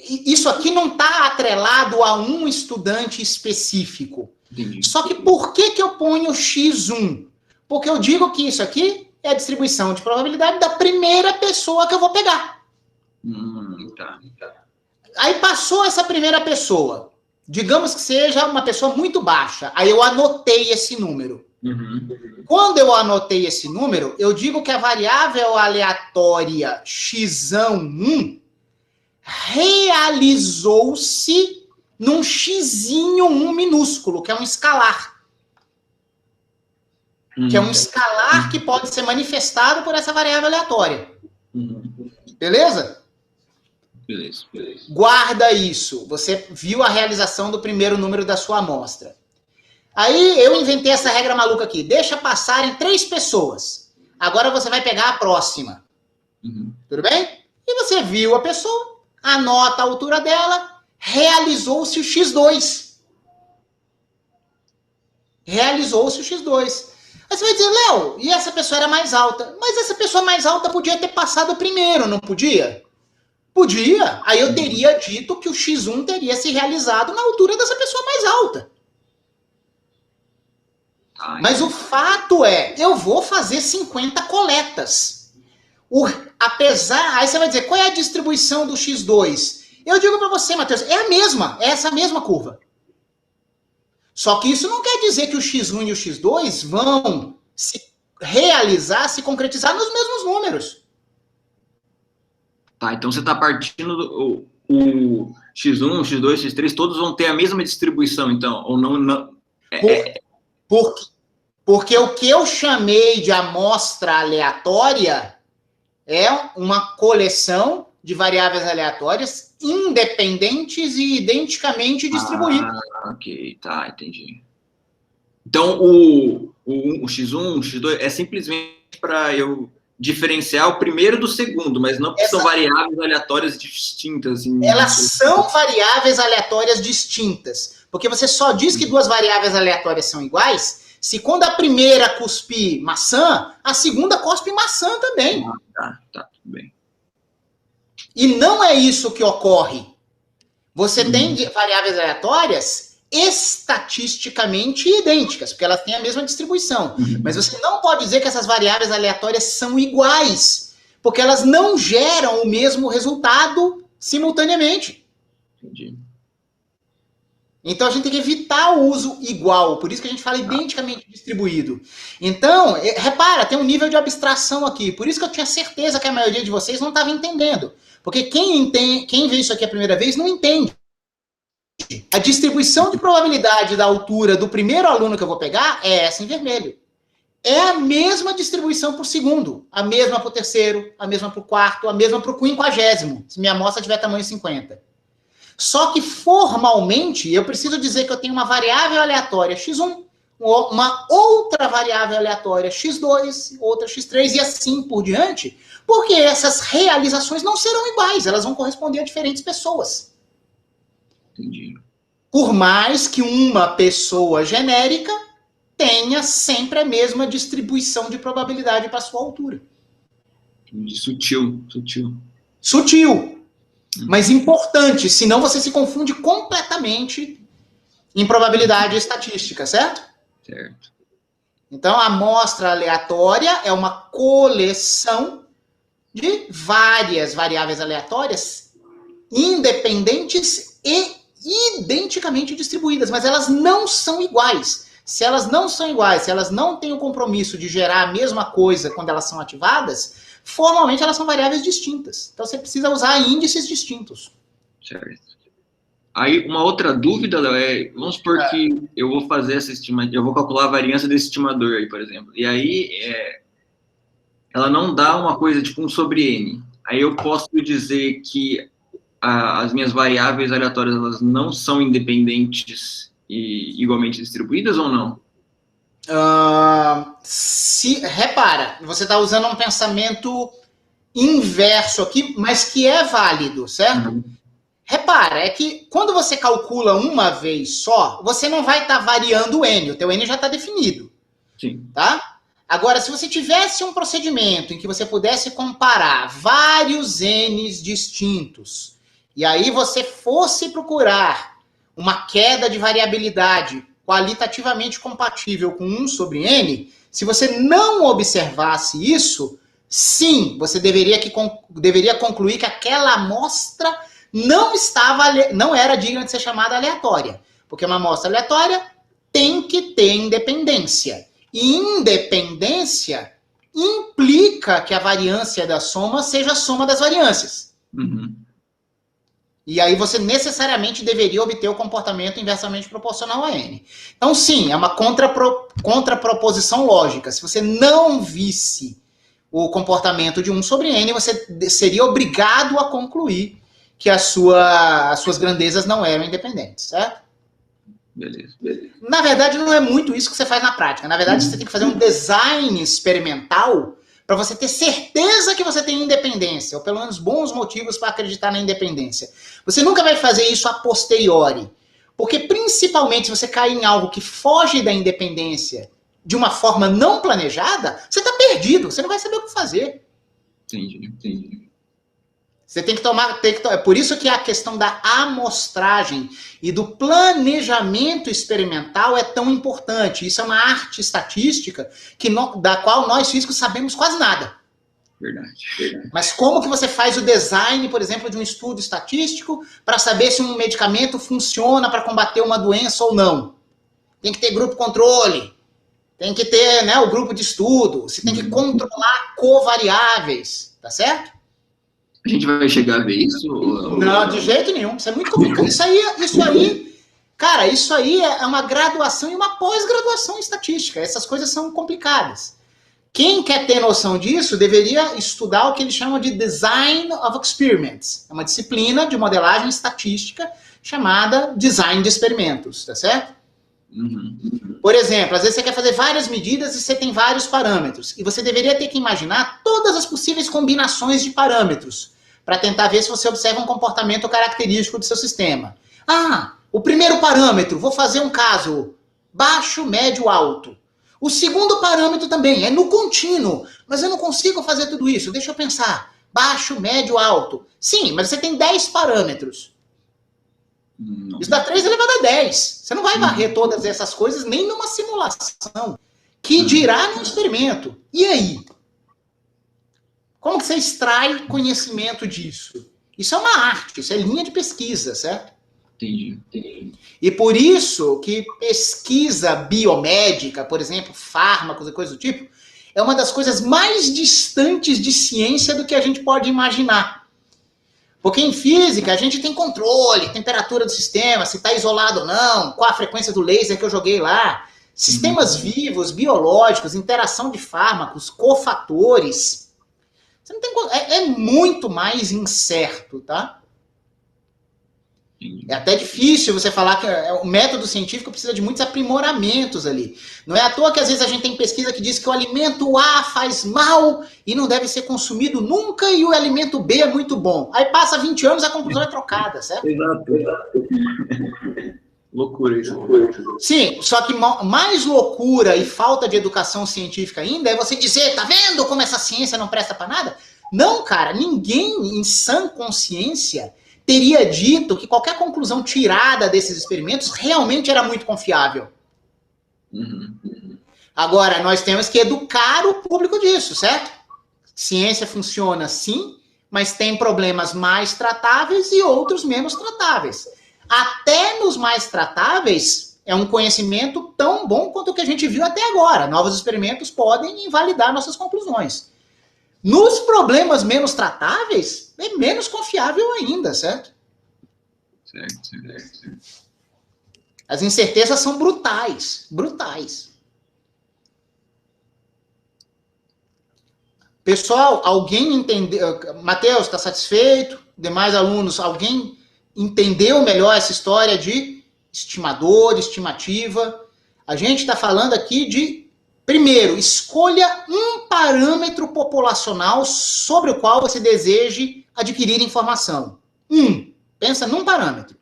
Isso aqui não está atrelado a um estudante específico. Entendi. Só que por que eu ponho X1? Porque eu digo que isso aqui é a distribuição de probabilidade da primeira pessoa que eu vou pegar. Tá. Aí passou essa primeira pessoa. Digamos que seja uma pessoa muito baixa. Aí eu anotei esse número. Quando eu anotei esse número, eu digo que a variável aleatória x1 realizou-se num xzinho 1 minúsculo, que é um escalar. Que é um escalar que pode ser manifestado por essa variável aleatória. Beleza? Beleza. Guarda isso. Você viu a realização do primeiro número da sua amostra. Aí eu inventei essa regra maluca aqui. Deixa passarem 3 pessoas. Agora você vai pegar a próxima. Tudo bem? E você viu a pessoa, anota a altura dela, realizou-se o X2. Realizou-se o X2. Aí você vai dizer, Léo, e essa pessoa era mais alta? Mas essa pessoa mais alta podia ter passado primeiro, não podia? Podia. Aí eu teria dito que o X1 teria se realizado na altura dessa pessoa mais alta. Mas o fato é, eu vou fazer 50 coletas. Aí você vai dizer, qual é a distribuição do X2? Eu digo para você, Matheus, é a mesma, é essa mesma curva. Só que isso não quer dizer que o X1 e o X2 vão se realizar, se concretizar nos mesmos números. Tá, então você está partindo do o X1, X2, X3, todos vão ter a mesma distribuição, então, ou não? Porque o que eu chamei de amostra aleatória é uma coleção de variáveis aleatórias independentes e identicamente distribuídas. Ok, tá, entendi. Então, o X1, o X2 é simplesmente para eu diferenciar o primeiro do segundo, mas não porque são variáveis aleatórias distintas. Assim, elas são variáveis aleatórias distintas. Porque você só diz que duas variáveis aleatórias são iguais se quando a primeira cuspir maçã, a segunda cospe maçã também. Tá, tudo bem. E não é isso que ocorre. Você tem variáveis aleatórias estatisticamente idênticas, porque elas têm a mesma distribuição. Mas você não pode dizer que essas variáveis aleatórias são iguais, porque elas não geram o mesmo resultado simultaneamente. Entendi. Então a gente tem que evitar o uso igual, por isso que a gente fala identicamente distribuído. Então, repara, tem um nível de abstração aqui, por isso que eu tinha certeza que a maioria de vocês não estava entendendo. Porque quem vê isso aqui a primeira vez não entende. A distribuição de probabilidade da altura do primeiro aluno que eu vou pegar é essa em vermelho. É a mesma distribuição para o segundo, a mesma para o terceiro, a mesma para o quarto, a mesma para o 50º, se minha amostra tiver tamanho 50. Só que formalmente eu preciso dizer que eu tenho uma variável aleatória x1, uma outra variável aleatória x2, outra x3 e assim por diante, porque essas realizações não serão iguais, elas vão corresponder a diferentes pessoas. Entendi. Por mais que uma pessoa genérica tenha sempre a mesma distribuição de probabilidade para sua altura. Sutil. Sutil, mas importante, senão você se confunde completamente em probabilidade estatística, certo? Certo. Então, a amostra aleatória é uma coleção de várias variáveis aleatórias independentes e identicamente distribuídas, mas elas não são iguais. Se elas não são iguais, se elas não têm o compromisso de gerar a mesma coisa quando elas são ativadas, formalmente elas são variáveis distintas. Então você precisa usar índices distintos. Certo. Aí uma outra dúvida, Léo, vamos supor que eu vou fazer essa estimativa, eu vou calcular a variância desse estimador aí, por exemplo. E aí ela não dá uma coisa tipo 1 sobre n. Aí eu posso dizer que as minhas variáveis aleatórias elas não são independentes e igualmente distribuídas ou não? Repara, você está usando um pensamento inverso aqui, mas que é válido, certo? Repara, é que quando você calcula uma vez só, você não vai estar variando o n, o teu n já está definido. Sim. Tá? Agora, se você tivesse um procedimento em que você pudesse comparar vários n's distintos, e aí você fosse procurar uma queda de variabilidade qualitativamente compatível com 1 sobre n, se você não observasse isso, sim, você deveria concluir que aquela amostra não era digna de ser chamada aleatória. Porque uma amostra aleatória tem que ter independência. E independência implica que a variância da soma seja a soma das variâncias. E aí você necessariamente deveria obter o comportamento inversamente proporcional a n. Então, sim, é uma contraproposição lógica. Se você não visse o comportamento de 1 sobre n, você seria obrigado a concluir que as suas grandezas não eram independentes, certo? Beleza. Na verdade, não é muito isso que você faz na prática. Na verdade, você tem que fazer um design experimental para você ter certeza que você tem independência, ou pelo menos bons motivos para acreditar na independência. Você nunca vai fazer isso a posteriori, porque principalmente se você cair em algo que foge da independência de uma forma não planejada, você está perdido, você não vai saber o que fazer. Entendi. Você tem que tomar. É por isso que a questão da amostragem e do planejamento experimental é tão importante. Isso é uma arte estatística da qual nós físicos sabemos quase nada. Verdade. Mas como que você faz o design, por exemplo, de um estudo estatístico para saber se um medicamento funciona para combater uma doença ou não? Tem que ter grupo controle. Tem que ter, né, o grupo de estudo. Você tem que controlar covariáveis. Tá certo? A gente vai chegar a ver isso? Não, de jeito nenhum. Isso é muito complicado. Isso aí, cara, isso aí é uma graduação e uma pós-graduação em estatística. Essas coisas são complicadas. Quem quer ter noção disso deveria estudar o que eles chamam de Design of Experiments. É uma disciplina de modelagem estatística chamada Design de Experimentos, tá certo? Por exemplo, às vezes você quer fazer várias medidas e você tem vários parâmetros. E você deveria ter que imaginar todas as possíveis combinações de parâmetros para tentar ver se você observa um comportamento característico do seu sistema. Ah, o primeiro parâmetro, vou fazer um caso baixo, médio, alto. O segundo parâmetro também é no contínuo, mas eu não consigo fazer tudo isso. Deixa eu pensar. Baixo, médio, alto. Sim, mas você tem 10 parâmetros. Isso dá 3 elevado a 10. Você não vai varrer todas essas coisas nem numa simulação. Que dirá num experimento. E aí? Como que você extrai conhecimento disso? Isso é uma arte, isso é linha de pesquisa, certo? Entendi. E por isso que pesquisa biomédica, por exemplo, fármacos e coisas do tipo, é uma das coisas mais distantes de ciência do que a gente pode imaginar. Porque em física a gente tem controle, temperatura do sistema, se está isolado ou não, qual a frequência do laser que eu joguei lá, sistemas vivos, biológicos, interação de fármacos, cofatores. Você não tem, é muito mais incerto, tá? É até difícil você falar que o método científico precisa de muitos aprimoramentos ali. Não é à toa que às vezes a gente tem pesquisa que diz que o alimento A faz mal e não deve ser consumido nunca e o alimento B é muito bom. Aí passa 20 anos, a conclusão é trocada, certo? Exato. Loucura isso. Sim, só que mais loucura e falta de educação científica ainda é você dizer, tá vendo como essa ciência não presta pra nada? Não, cara, ninguém em sã consciência teria dito que qualquer conclusão tirada desses experimentos realmente era muito confiável. Agora, nós temos que educar o público disso, certo? Ciência funciona sim, mas tem problemas mais tratáveis e outros menos tratáveis. Até nos mais tratáveis, é um conhecimento tão bom quanto o que a gente viu até agora. Novos experimentos podem invalidar nossas conclusões. Nos problemas menos tratáveis, é menos confiável ainda, certo? Certo. As incertezas são brutais. Pessoal, alguém entendeu? Matheus, está satisfeito? Demais alunos, alguém entendeu melhor essa história de estimador, estimativa? A gente está falando aqui de, primeiro, escolha um parâmetro populacional sobre o qual você deseje adquirir informação. Pensa num parâmetro.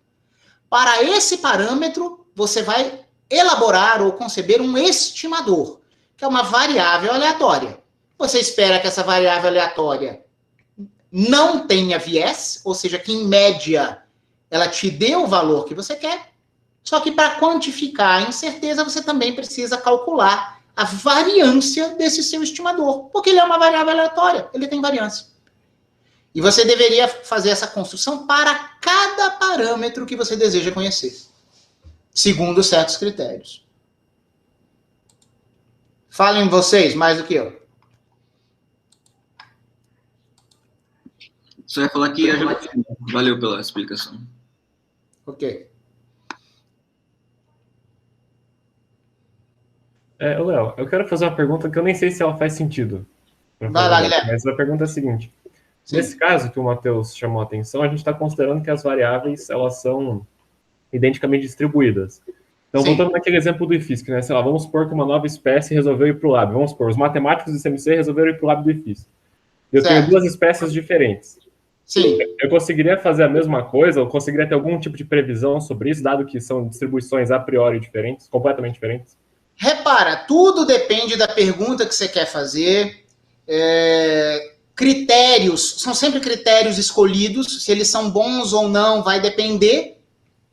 Para esse parâmetro, você vai elaborar ou conceber um estimador, que é uma variável aleatória. Você espera que essa variável aleatória não tenha viés, ou seja, que em média ela te dê o valor que você quer, só que para quantificar a incerteza, você também precisa calcular a variância desse seu estimador, porque ele é uma variável aleatória, ele tem variância. E você deveria fazer essa construção para cada parâmetro que você deseja conhecer, segundo certos critérios. Falem vocês mais do que eu. Só ia falar que valeu pela explicação. Ok. Léo, eu quero fazer uma pergunta que eu nem sei se ela faz sentido. Vai lá, Guilherme. Mas a pergunta é a seguinte. Sim. Nesse caso que o Matheus chamou a atenção, a gente está considerando que as variáveis elas são identicamente distribuídas. Então, Sim. voltando naquele exemplo do IFISC, né? Sei lá, vamos supor que uma nova espécie resolveu ir para o lab. Vamos supor, os matemáticos do CMC resolveram ir para o lab do IFISC. Eu tenho duas espécies diferentes. Sim. Eu conseguiria fazer a mesma coisa? Eu conseguiria ter algum tipo de previsão sobre isso, dado que são distribuições a priori diferentes, completamente diferentes? Repara, tudo depende da pergunta que você quer fazer. Critérios, são sempre critérios escolhidos. Se eles são bons ou não, vai depender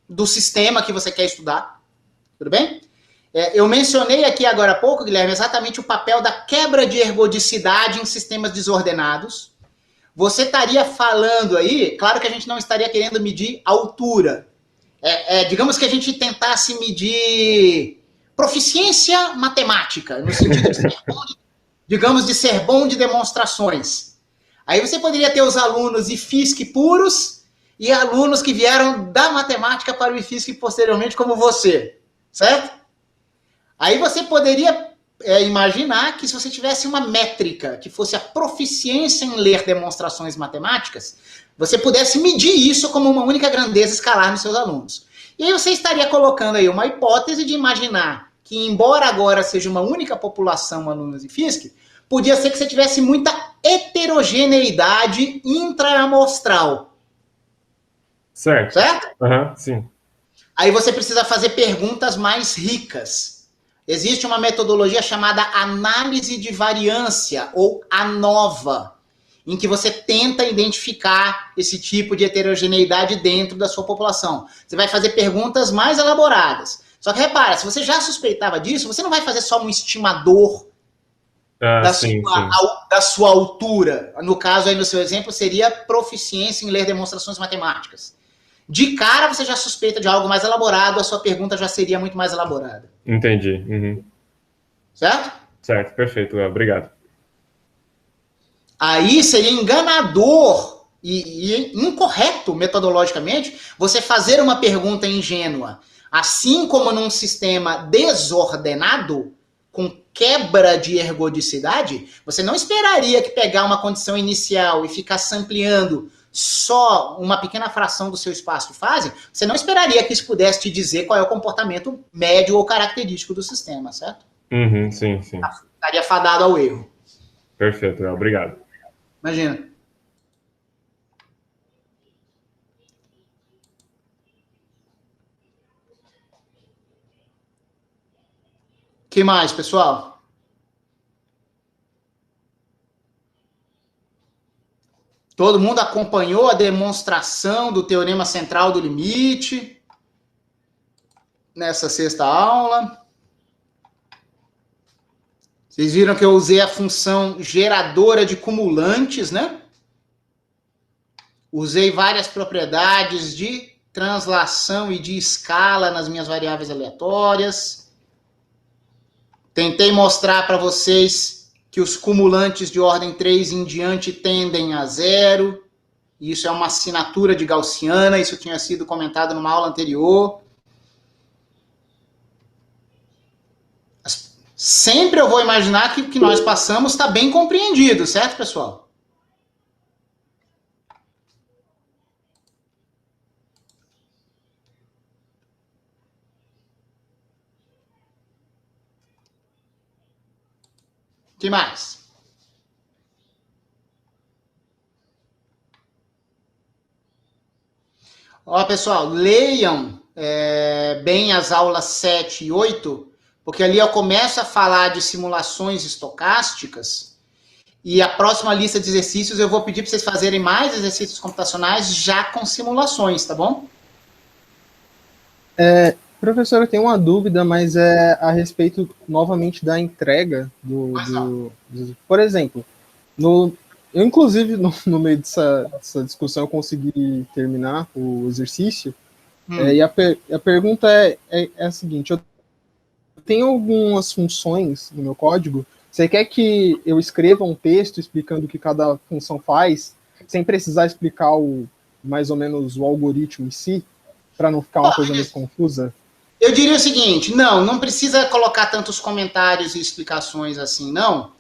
do sistema que você quer estudar. Tudo bem? Eu mencionei aqui agora há pouco, Guilherme, exatamente o papel da quebra de ergodicidade em sistemas desordenados. Você estaria falando aí, claro que a gente não estaria querendo medir altura. Digamos que a gente tentasse medir proficiência matemática, no sentido de ser bom de demonstrações. Aí você poderia ter os alunos IFISC puros e alunos que vieram da matemática para o IFISC posteriormente, como você, certo? Aí você poderia imaginar que se você tivesse uma métrica que fosse a proficiência em ler demonstrações matemáticas, você pudesse medir isso como uma única grandeza escalar nos seus alunos. E aí você estaria colocando aí uma hipótese de imaginar que, embora agora seja uma única população alunos e FISC, podia ser que você tivesse muita heterogeneidade intraamostral. Certo. Certo? Sim. Aí você precisa fazer perguntas mais ricas. Existe uma metodologia chamada análise de variância, ou ANOVA, em que você tenta identificar esse tipo de heterogeneidade dentro da sua população. Você vai fazer perguntas mais elaboradas. Só que repara, se você já suspeitava disso, você não vai fazer só um estimador da sua altura. No caso, aí no seu exemplo, seria proficiência em ler demonstrações matemáticas. De cara, você já suspeita de algo mais elaborado, a sua pergunta já seria muito mais elaborada. Entendi. Uhum. Certo? Certo, perfeito, Léo. Obrigado. Aí seria enganador e incorreto metodologicamente você fazer uma pergunta ingênua. Assim como num sistema desordenado, com quebra de ergodicidade, você não esperaria que pegar uma condição inicial e ficar sampleando só uma pequena fração do seu espaço de fase, você não esperaria que isso pudesse te dizer qual é o comportamento médio ou característico do sistema, certo? Uhum, sim. Estaria fadado ao erro. Perfeito, Léo. Obrigado. Imagina. Que mais, pessoal? Todo mundo acompanhou a demonstração do teorema central do limite nessa sexta aula. Vocês viram que eu usei a função geradora de cumulantes, né? Usei várias propriedades de translação e de escala nas minhas variáveis aleatórias. Tentei mostrar para vocês que os cumulantes de ordem 3 em diante tendem a zero. Isso é uma assinatura de gaussiana, isso tinha sido comentado numa aula anterior. Sempre eu vou imaginar que o que nós passamos está bem compreendido, certo, pessoal? O que mais? Ó, pessoal, leiam bem as aulas 7 e 8, porque ali eu começo a falar de simulações estocásticas, e a próxima lista de exercícios eu vou pedir para vocês fazerem mais exercícios computacionais já com simulações, tá bom? Professor, eu tenho uma dúvida, mas é a respeito, novamente, da entrega por exemplo, eu, inclusive, no meio dessa discussão, eu consegui terminar o exercício, e a pergunta é a seguinte: eu tenho algumas funções no meu código, você quer que eu escreva um texto explicando o que cada função faz, sem precisar explicar mais ou menos o algoritmo em si, para não ficar uma coisa meio confusa? Eu diria o seguinte: não precisa colocar tantos comentários e explicações assim, não.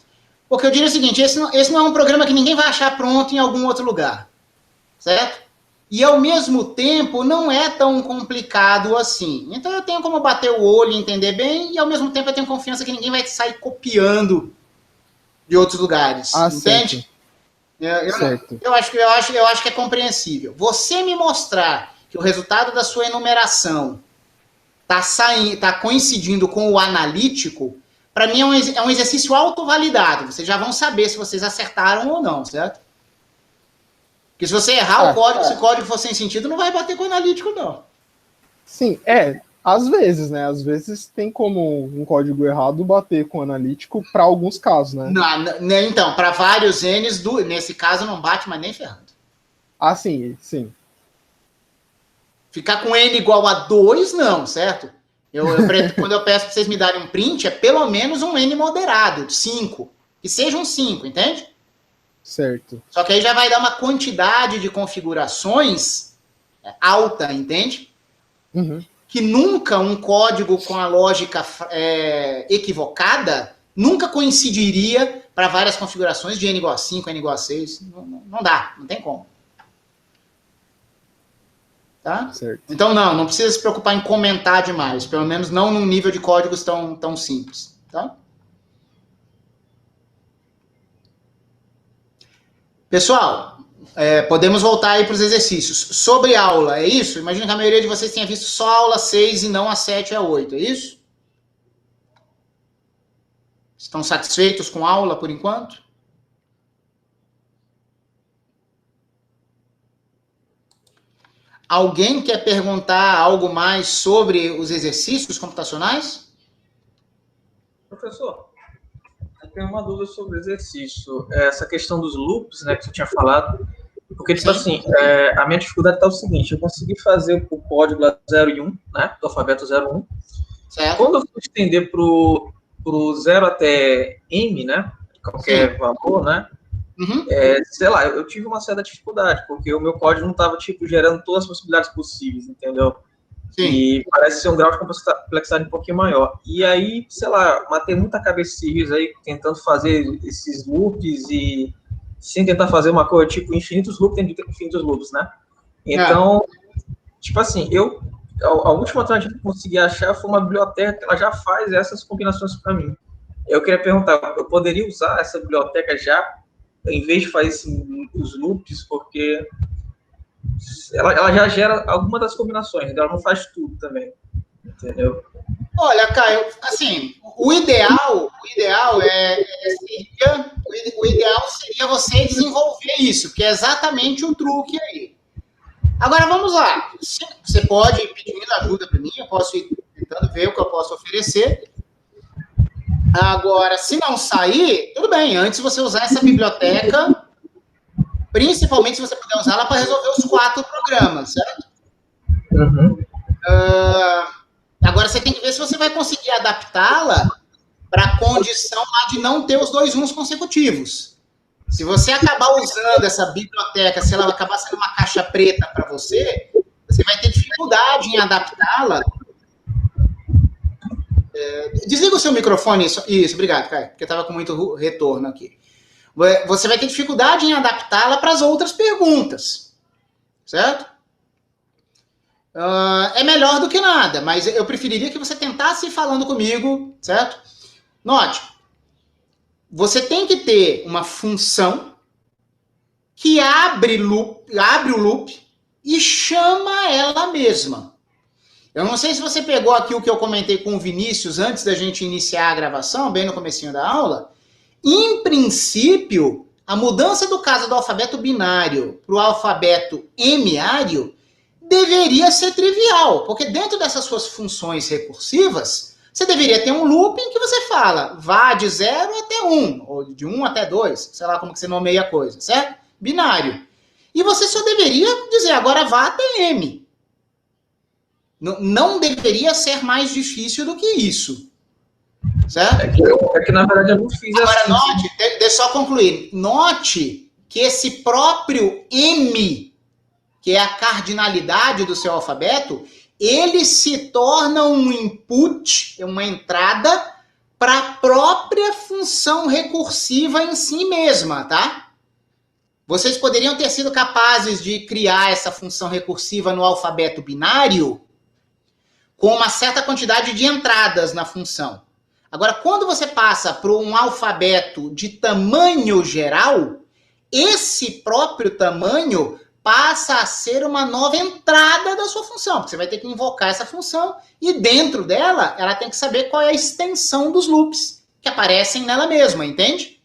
Porque eu diria o seguinte: esse não é um programa que ninguém vai achar pronto em algum outro lugar. Certo? E, ao mesmo tempo, não é tão complicado assim. Então, eu tenho como bater o olho e entender bem, e, ao mesmo tempo, eu tenho confiança que ninguém vai sair copiando de outros lugares. Entende? Certo. Eu acho que é compreensível. Você me mostrar que o resultado da sua enumeração está coincidindo com o analítico, para mim é um exercício autovalidado. Vocês já vão saber se vocês acertaram ou não, certo? Porque se você errar o código, se o código for sem sentido, não vai bater com o analítico, não. Sim, às vezes, né? Às vezes tem como um código errado bater com o analítico para alguns casos, né? Não, então, para vários N's, nesse caso não bate, mas nem ferrando. Ah, sim. Ficar com N igual a 2, não, certo? Quando eu peço para vocês me darem um print, é pelo menos um N moderado, 5. Que seja um 5, entende? Certo. Só que aí já vai dar uma quantidade de configurações alta, entende? Uhum. Que nunca um código com a lógica equivocada nunca coincidiria para várias configurações de N igual a 5, N igual a 6. Não dá, não tem como. Tá? Certo. Então, não precisa se preocupar em comentar demais, pelo menos não num nível de códigos tão simples. Tá? Pessoal, podemos voltar aí para os exercícios. Sobre aula, é isso? Imagino que a maioria de vocês tenha visto só a aula 6 e não a 7 e a 8, é isso? Estão satisfeitos com a aula por enquanto? Alguém quer perguntar algo mais sobre os exercícios computacionais? Professor, eu tenho uma dúvida sobre o exercício. Essa questão dos loops, né, que você tinha falado. Porque, tipo assim, a minha dificuldade está o seguinte, eu consegui fazer o código lá 0 e 1, né, do alfabeto 0 e 1. Certo. Quando eu fui estender pro 0 até M, né, qualquer valor, né, sei lá, eu tive uma certa dificuldade, porque o meu código não estava, tipo, gerando todas as possibilidades possíveis, entendeu? Sim. E parece ser um grau de complexidade um pouquinho maior. E aí, sei lá, matei muita cabeça esses dias aí, tentando fazer esses loops e sem tentar fazer uma coisa, tipo, infinitos loops dentro de infinitos loops, né? Então, tipo assim, a última alternativa que eu consegui achar foi uma biblioteca que ela já faz essas combinações para mim. Eu queria perguntar, eu poderia usar essa biblioteca já, em vez de fazer os loops, porque ela já gera alguma das combinações, ela não faz tudo também, entendeu? Olha, Caio, assim, o ideal seria você desenvolver isso, porque é exatamente o truque aí. Agora, vamos lá. Você pode ir pedindo ajuda para mim, eu posso ir tentando ver o que eu posso oferecer. Agora, se não sair, tudo bem, antes você usar essa biblioteca, principalmente se você puder usá-la para resolver os 4 programas, certo? Agora, você tem que ver se você vai conseguir adaptá-la para a condição lá de não ter os 2 1s consecutivos. Se você acabar usando essa biblioteca, se ela acabar sendo uma caixa preta para você, você vai ter dificuldade em adaptá-la. Desliga o seu microfone, isso, obrigado, Caio, porque estava com muito retorno aqui. Você vai ter dificuldade em adaptá-la para as outras perguntas, certo? É melhor do que nada, mas eu preferiria que você tentasse ir falando comigo, certo? Note, você tem que ter uma função que abre o loop e chama ela mesma. Eu não sei se você pegou aqui o que eu comentei com o Vinícius antes da gente iniciar a gravação, bem no comecinho da aula. Em princípio, a mudança do caso do alfabeto binário para o alfabeto emiário deveria ser trivial, porque dentro dessas suas funções recursivas, você deveria ter um loop em que você fala, vá de 0 até 1, ou de 1 até 2, sei lá como que você nomeia a coisa, certo? Binário. E você só deveria dizer, agora vá até M. Não deveria ser mais difícil do que isso. Certo? É que na verdade, eu não fiz agora, assim. Note, deixa eu só concluir. Note que esse próprio M, que é a cardinalidade do seu alfabeto, ele se torna um input, uma entrada, para a própria função recursiva em si mesma, tá? Vocês poderiam ter sido capazes de criar essa função recursiva no alfabeto binário com uma certa quantidade de entradas na função. Agora, quando você passa para um alfabeto de tamanho geral, esse próprio tamanho passa a ser uma nova entrada da sua função, porque você vai ter que invocar essa função e dentro dela, ela tem que saber qual é a extensão dos loops que aparecem nela mesma, entende?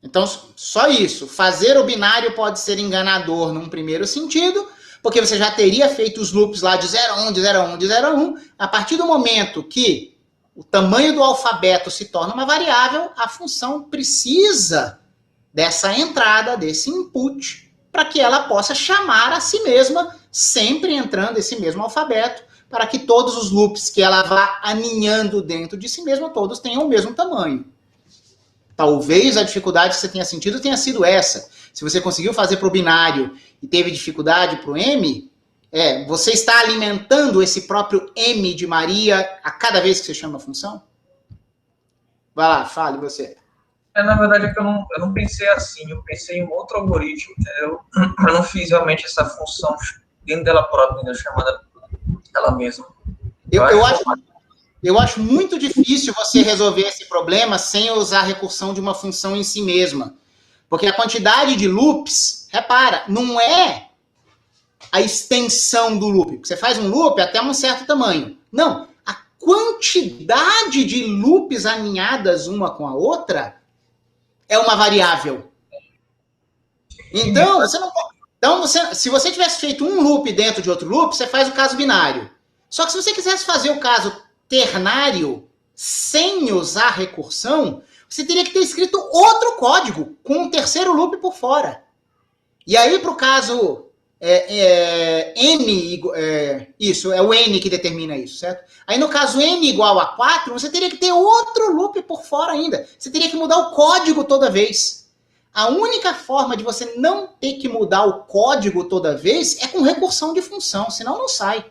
Então, só isso. Fazer o binário pode ser enganador num primeiro sentido, porque você já teria feito os loops lá de 0 a 1, de 0 a 1, de 0 a 1. A partir do momento que o tamanho do alfabeto se torna uma variável, a função precisa dessa entrada, desse input, para que ela possa chamar a si mesma, sempre entrando esse mesmo alfabeto, para que todos os loops que ela vá aninhando dentro de si mesma, todos tenham o mesmo tamanho. Talvez a dificuldade que você tenha sentido tenha sido essa. Se você conseguiu fazer para o binário e teve dificuldade para o M, você está alimentando esse próprio M de Maria a cada vez que você chama a função? Vai lá, fale você. Na verdade, é que eu não pensei assim, eu pensei em um outro algoritmo, entendeu? Eu não fiz realmente essa função dentro dela própria, chamada ela mesma. Eu acho muito difícil você resolver esse problema sem usar a recursão de uma função em si mesma. Porque a quantidade de loops, repara, não é a extensão do loop. Você faz um loop até um certo tamanho. Não, a quantidade de loops alinhadas uma com a outra é uma variável. Então, se você tivesse feito um loop dentro de outro loop, você faz o caso binário. Só que se você quisesse fazer o caso ternário sem usar recursão, você teria que ter escrito outro código com um terceiro loop por fora. E aí, para o caso n, isso, é o n que determina isso, certo? Aí, no caso n igual a 4, você teria que ter outro loop por fora ainda. Você teria que mudar o código toda vez. A única forma de você não ter que mudar o código toda vez é com recursão de função, senão não sai.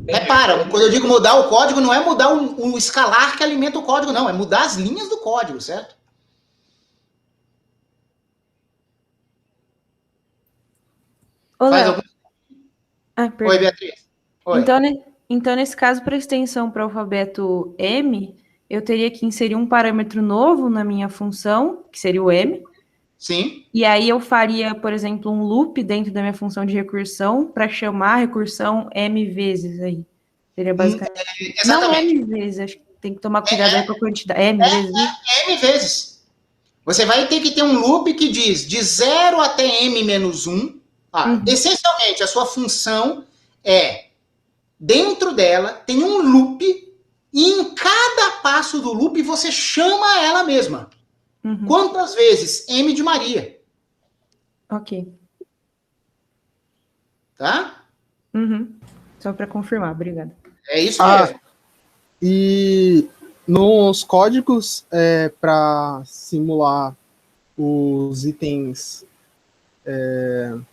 Repara, quando eu digo mudar o código, não é mudar o escalar que alimenta o código, não. É mudar as linhas do código, certo? Ô, Faz Léo. algum... Oi, Beatriz. Oi. Então, nesse caso, para extensão para o alfabeto M, eu teria que inserir um parâmetro novo na minha função, que seria o M. Sim. E aí eu faria, por exemplo, um loop dentro da minha função de recursão para chamar a recursão M vezes aí. Seria basicamente... Não M vezes, acho que tem que tomar cuidado aí com a quantidade. M vezes. M vezes. Você vai ter que ter um loop que diz de 0 até M menos 1. Essencialmente, a sua função dentro dela tem um loop e em cada passo do loop você chama ela mesma. Quantas vezes? M de Maria. Ok. Tá? Só para confirmar, obrigada. É isso mesmo. E nos códigos para simular os itens,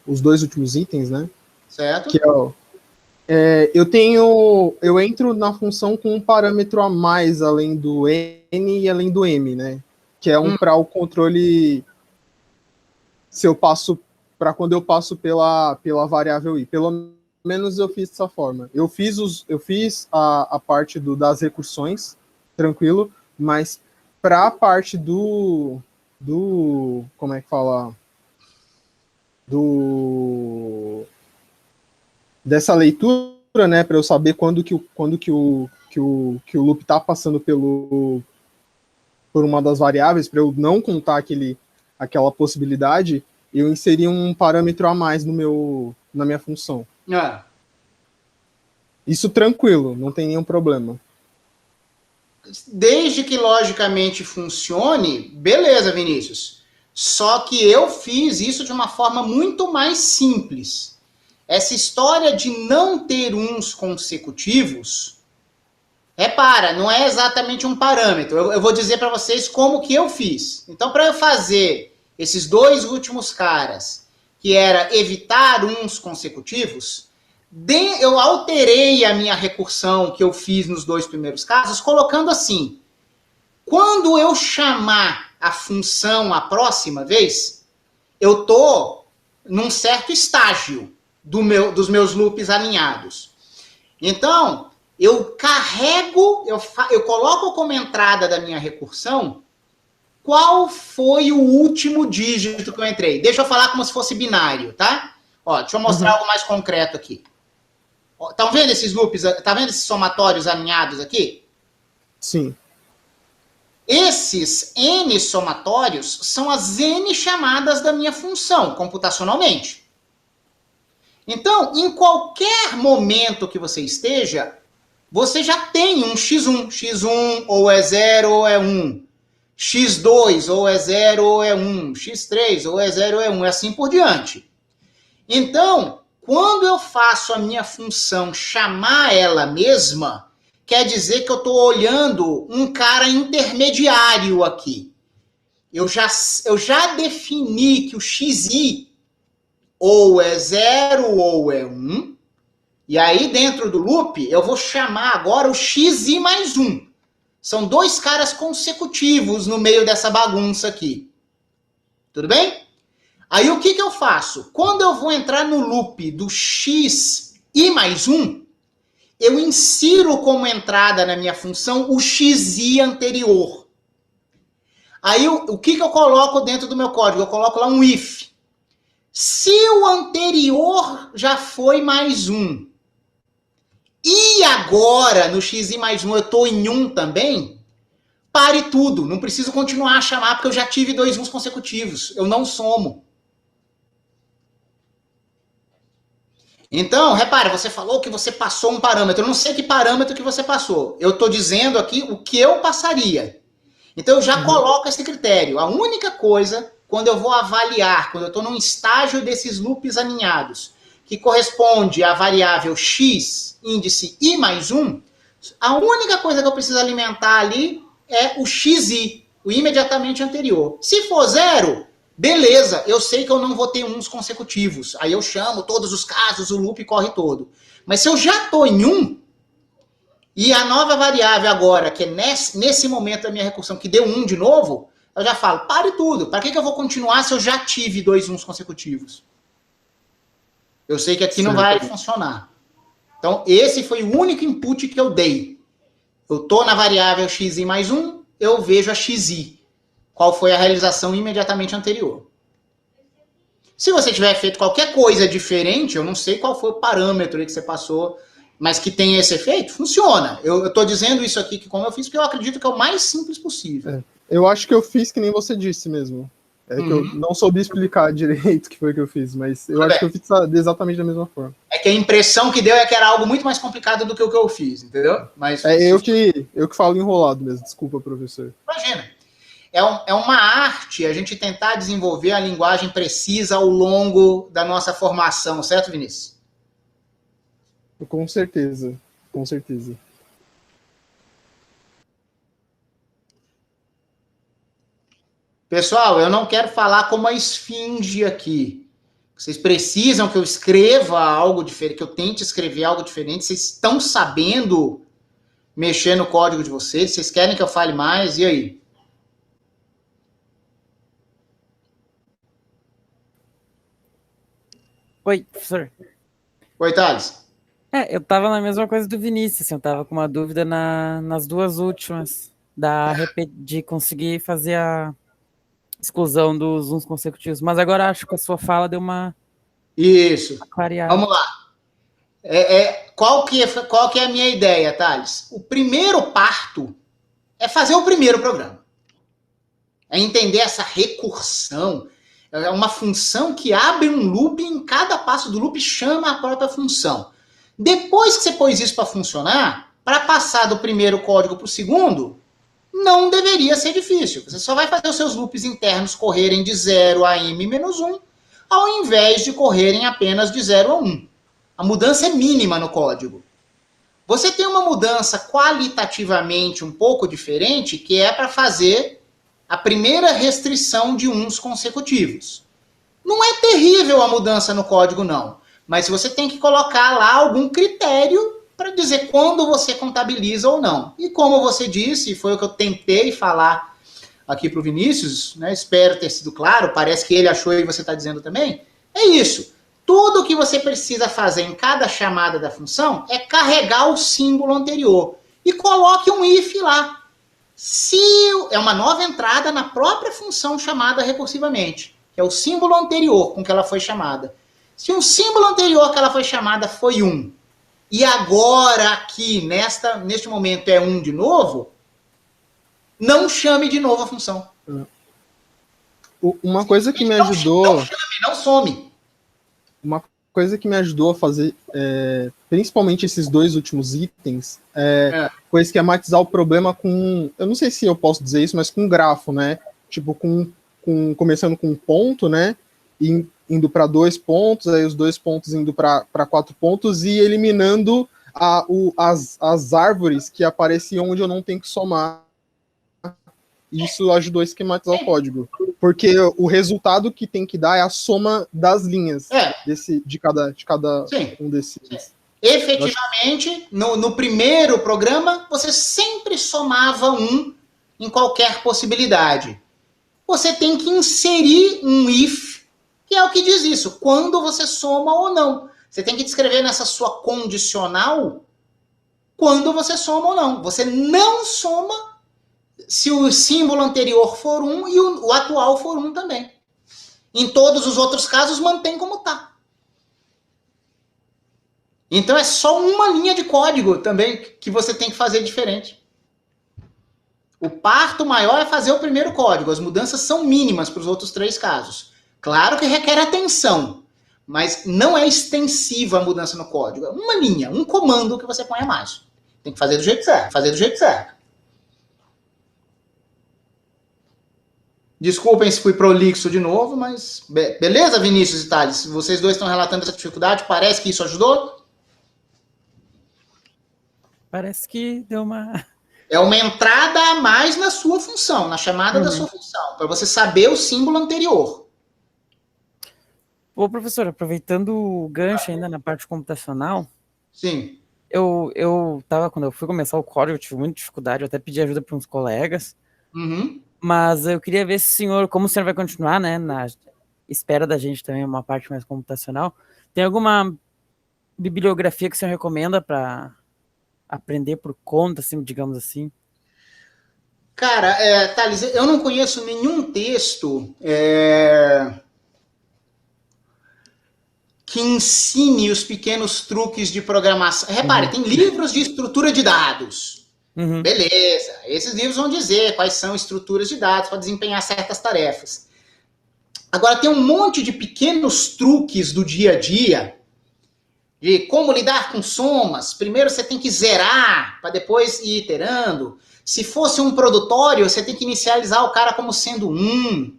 os dois últimos itens, né? Certo. Que eu entro na função com um parâmetro a mais além do N e além do M, né? Que é para o controle se eu passo para quando eu passo pela variável i. Pelo menos eu fiz dessa forma. Eu fiz a parte das recursões, tranquilo, mas para a parte do como é que fala? Dessa leitura, né, para eu saber quando que o loop está passando por uma das variáveis, para eu não contar aquela possibilidade, eu inseri um parâmetro a mais na minha função. Isso tranquilo, não tem nenhum problema. Desde que logicamente funcione, beleza, Vinícius. Só que eu fiz isso de uma forma muito mais simples. Essa história de não ter uns consecutivos, repara, não é exatamente um parâmetro. Eu vou dizer para vocês como que eu fiz. Então, para eu fazer esses dois últimos caras, que era evitar uns consecutivos, eu alterei a minha recursão que eu fiz nos dois primeiros casos, colocando assim: quando eu chamar a função a próxima vez, eu estou num certo estágio dos meus loops alinhados. Então, eu carrego, eu coloco como entrada da minha recursão qual foi o último dígito que eu entrei. Deixa eu falar como se fosse binário, tá? Deixa eu mostrar algo mais concreto aqui. Estão vendo esses loops? Tá vendo esses somatórios alinhados aqui? Sim. Esses N somatórios são as N chamadas da minha função, computacionalmente. Então, em qualquer momento que você esteja, você já tem um x1. x1 ou é 0 ou é 1. x2 ou é 0 ou é 1. x3 ou é 0 ou é 1. E assim por diante. Então, quando eu faço a minha função chamar ela mesma, quer dizer que eu estou olhando um cara intermediário aqui. Eu já defini que o xi ou é 0 ou é 1, e aí dentro do loop eu vou chamar agora o xi mais 1. São dois caras consecutivos no meio dessa bagunça aqui. Tudo bem? Aí o que eu faço? Quando eu vou entrar no loop do x i mais 1, eu insiro como entrada na minha função o xi anterior. Aí o que eu coloco dentro do meu código? Eu coloco lá um if. Se o anterior já foi mais 1, e agora no xi mais 1 eu estou em 1 também, pare tudo. Não preciso continuar a chamar, porque eu já tive 2 1s consecutivos. Eu não somo. Então, repara, você falou que você passou um parâmetro. Eu não sei que parâmetro que você passou. Eu estou dizendo aqui o que eu passaria. Então, eu já coloco esse critério. A única coisa, quando eu vou avaliar, quando eu estou num estágio desses loops aninhados, que corresponde à variável x, índice i mais 1, a única coisa que eu preciso alimentar ali é o xi, o imediatamente anterior. Se for 0, beleza, eu sei que eu não vou ter 1s consecutivos. Aí eu chamo todos os casos, o loop corre todo. Mas se eu já estou em 1, e a nova variável agora, que é nesse momento da minha recursão, que deu 1 de novo, eu já falo, pare tudo. Para que eu vou continuar se eu já tive 2 1s consecutivos? Eu sei que aqui não vai funcionar. Então, esse foi o único input que eu dei. Eu estou na variável xi mais 1, eu vejo a xi. Qual foi a realização imediatamente anterior. Se você tiver feito qualquer coisa diferente, eu não sei qual foi o parâmetro aí que você passou, mas que tenha esse efeito, funciona. Eu estou dizendo isso aqui que como eu fiz, porque eu acredito que é o mais simples possível. Eu acho que eu fiz que nem você disse mesmo. Que eu não soube explicar direito o que foi que eu fiz, mas eu acho que eu fiz exatamente da mesma forma. É que a impressão que deu é que era algo muito mais complicado do que o que eu fiz, entendeu? Mas eu que falo enrolado mesmo, desculpa, professor. Imagina. É uma arte a gente tentar desenvolver a linguagem precisa ao longo da nossa formação, certo, Vinícius? Com certeza, com certeza. Pessoal, eu não quero falar como a esfinge aqui. Vocês precisam que eu escreva algo diferente, que eu tente escrever algo diferente. Vocês estão sabendo mexer no código de vocês? Vocês querem que eu fale mais? E aí? Oi, professor. Oi, Thales. Eu tava na mesma coisa do Vinícius, assim, eu tava com uma dúvida nas duas últimas, de conseguir fazer a exclusão dos uns consecutivos, mas agora acho que a sua fala deu uma clareada. Vamos lá. Qual que é a minha ideia, Thales? O primeiro parto é fazer o primeiro programa. É entender essa recursão. É uma função que abre um loop e em cada passo do loop chama a própria função. Depois que você pôs isso para funcionar, para passar do primeiro código para o segundo, não deveria ser difícil. Você só vai fazer os seus loops internos correrem de 0 a m-1, ao invés de correrem apenas de 0 a 1. A mudança é mínima no código. Você tem uma mudança qualitativamente um pouco diferente, que é para fazer a primeira restrição de 1s consecutivos. Não é terrível a mudança no código, não. Mas você tem que colocar lá algum critério para dizer quando você contabiliza ou não. E como você disse, foi o que eu tentei falar aqui para o Vinícius, né? Espero ter sido claro, parece que ele achou e você está dizendo também, é isso. Tudo que você precisa fazer em cada chamada da função é carregar o símbolo anterior. E coloque um if lá. Se é uma nova entrada na própria função chamada recursivamente, que é o símbolo anterior com que ela foi chamada. Se um símbolo anterior que ela foi chamada foi 1, e agora aqui, neste momento, é 1 de novo, não chame de novo a função. Uma coisa que me ajudou... Não chame, não some. Uma coisa que me ajudou a fazer, principalmente esses dois últimos itens, foi esquematizar o problema com... Eu não sei se eu posso dizer isso, mas com grafo, né? Tipo, começando com um ponto, né? E indo para 2 pontos, aí os 2 pontos indo para 4 pontos e eliminando as árvores que apareciam onde eu não tenho que somar. Isso ajudou a esquematizar o código. Porque o resultado que tem que dar é a soma das linhas de cada um desses. Efetivamente, no primeiro programa, você sempre somava 1 em qualquer possibilidade. Você tem que inserir um if, que é o que diz isso, quando você soma ou não. Você tem que descrever nessa sua condicional quando você soma ou não. Você não soma se o símbolo anterior for 1 e o atual for 1 também. Em todos os outros casos, mantém como está. Então é só uma linha de código também que você tem que fazer diferente. O parto maior é fazer o primeiro código. As mudanças são mínimas para os outros 3 casos. Claro que requer atenção, mas não é extensiva a mudança no código. É uma linha, um comando que você põe a mais. Tem que fazer do jeito certo, Desculpem se fui prolixo de novo, mas... Beleza, Vinícius e Thales? Vocês dois estão relatando essa dificuldade, parece que isso ajudou? Parece que deu uma... É uma entrada a mais na sua função, na chamada da sua função, para você saber o símbolo anterior. Ô, professor, aproveitando o gancho ainda na parte computacional... Sim. Quando eu fui começar o código, eu tive muita dificuldade, eu até pedi ajuda para uns colegas, Uhum. mas eu queria ver se como o senhor vai continuar, né, na espera da gente também, uma parte mais computacional, tem alguma bibliografia que o senhor recomenda para aprender por conta, assim, digamos assim? Cara, Thales, eu não conheço nenhum texto que ensine os pequenos truques de programação. Repare, tem livros de estrutura de dados. Beleza, esses livros vão dizer quais são estruturas de dados para desempenhar certas tarefas. Agora, tem um monte de pequenos truques do dia a dia, de como lidar com somas. Primeiro você tem que zerar, para depois ir iterando. Se fosse um produtório, você tem que inicializar o cara como sendo 1.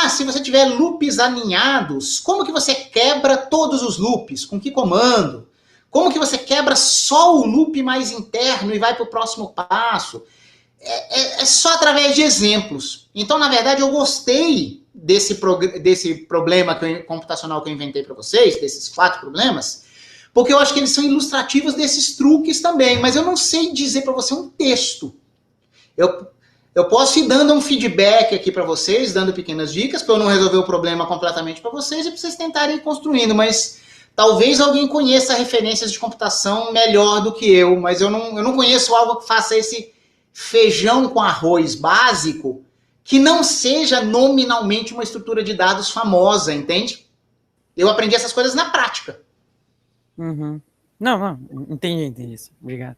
Se você tiver loops alinhados, como que você quebra todos os loops? Com que comando? Como que você quebra só o loop mais interno e vai para o próximo passo? É só através de exemplos. Então, na verdade, eu gostei desse problema computacional que eu inventei para vocês, desses 4 problemas, porque eu acho que eles são ilustrativos desses truques também, mas eu não sei dizer para você um texto. Eu posso ir dando um feedback aqui para vocês, dando pequenas dicas, para eu não resolver o problema completamente para vocês e para vocês tentarem ir construindo, mas talvez alguém conheça referências de computação melhor do que eu, mas eu não conheço algo que faça esse feijão com arroz básico que não seja nominalmente uma estrutura de dados famosa, entende? Eu aprendi essas coisas na prática. Não, entendi isso. Obrigado.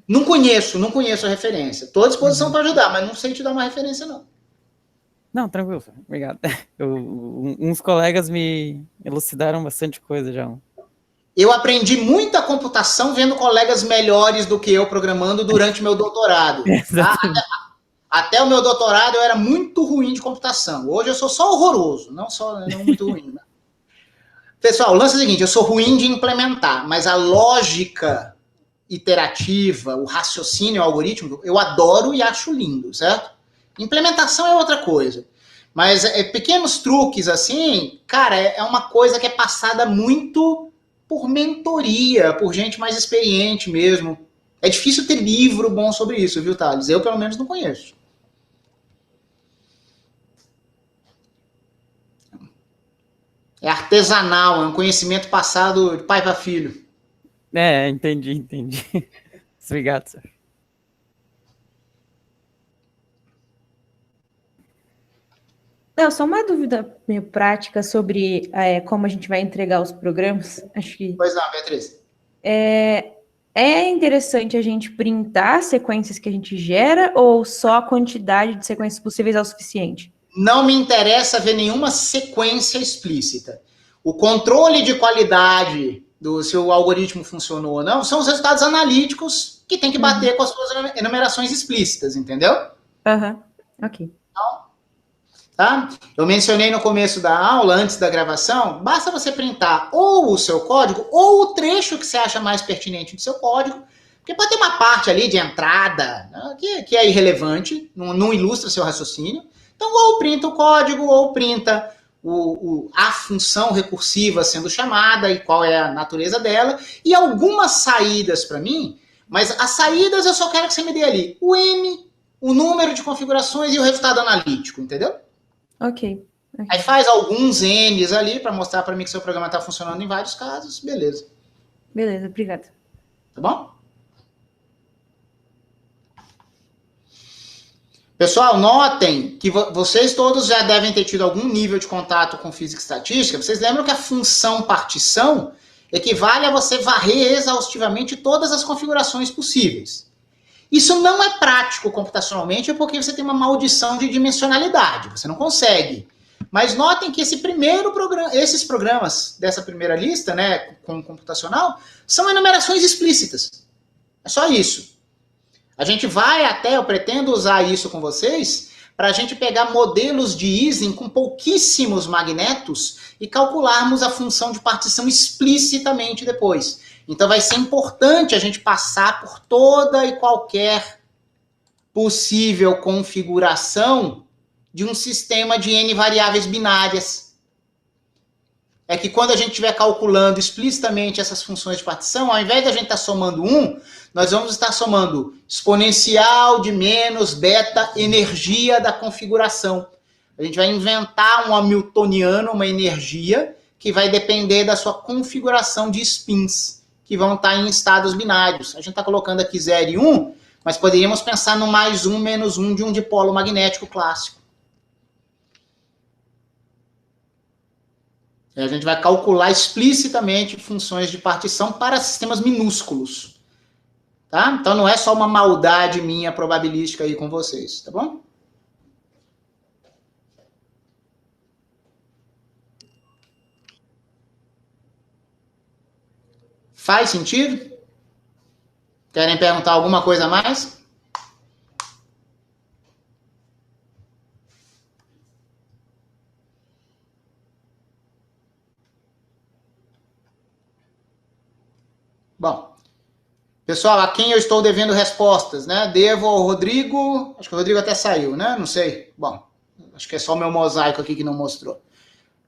Não conheço a referência. Estou à disposição para ajudar, mas não sei te dar uma referência, não. Não, tranquilo. Obrigado. Uns colegas me elucidaram bastante coisa já. Eu aprendi muita computação vendo colegas melhores do que eu programando durante meu doutorado. Até o meu doutorado eu era muito ruim de computação. Hoje eu sou só horroroso, não muito ruim. Né? Pessoal, o lance é o seguinte, eu sou ruim de implementar, mas a lógica iterativa, o raciocínio, o algoritmo, eu adoro e acho lindo, certo? Implementação é outra coisa. Mas pequenos truques assim, cara, é uma coisa que é passada muito por mentoria, por gente mais experiente mesmo. É difícil ter livro bom sobre isso, viu, Thales? Eu, pelo menos, não conheço. É artesanal, é um conhecimento passado de pai para filho. Entendi. Obrigado, senhor. Não, só uma dúvida meio prática sobre como a gente vai entregar os programas. Acho que... Pois não, Beatriz. É interessante a gente printar as sequências que a gente gera ou só a quantidade de sequências possíveis é o suficiente? Não me interessa ver nenhuma sequência explícita. O controle de qualidade se o algoritmo funcionou ou não são os resultados analíticos que tem que bater com as suas enumerações explícitas, entendeu? Ok. Então, tá? Eu mencionei no começo da aula, antes da gravação, basta você printar ou o seu código ou o trecho que você acha mais pertinente do seu código, porque pode ter uma parte ali de entrada, né, que é irrelevante, não ilustra seu raciocínio. Então, ou printa o código, ou printa a função recursiva sendo chamada e qual é a natureza dela, e algumas saídas para mim, mas as saídas eu só quero que você me dê ali o M, o número de configurações e o resultado analítico, entendeu? Ok. Aí faz alguns N's ali para mostrar para mim que seu programa está funcionando em vários casos, beleza. Beleza, obrigada. Tá bom? Pessoal, notem que vocês todos já devem ter tido algum nível de contato com física e estatística. Vocês lembram que a função partição equivale a você varrer exaustivamente todas as configurações possíveis. Isso não é prático computacionalmente, porque você tem uma maldição de dimensionalidade. Você não consegue. Mas notem que esses programas dessa primeira lista, né, com computacional, são enumerações explícitas. É só isso. A gente vai até, eu pretendo usar isso com vocês, para a gente pegar modelos de Ising com pouquíssimos magnetos e calcularmos a função de partição explicitamente depois. Então vai ser importante a gente passar por toda e qualquer possível configuração de um sistema de N variáveis binárias. É que quando a gente estiver calculando explicitamente essas funções de partição, ao invés de a gente estar somando 1, nós vamos estar somando exponencial de menos beta energia da configuração. A gente vai inventar um hamiltoniano, uma energia, que vai depender da sua configuração de spins, que vão estar em estados binários. A gente está colocando aqui 0 e 1, mas poderíamos pensar no mais 1 menos 1 de um dipolo magnético clássico. A gente vai calcular explicitamente funções de partição para sistemas minúsculos. Tá? Então não é só uma maldade minha probabilística aí com vocês, tá bom? Faz sentido? Querem perguntar alguma coisa a mais? Bom, pessoal, a quem eu estou devendo respostas, né? Devo ao Rodrigo, acho que o Rodrigo até saiu, né? Não sei. Bom, acho que é só o meu mosaico aqui que não mostrou.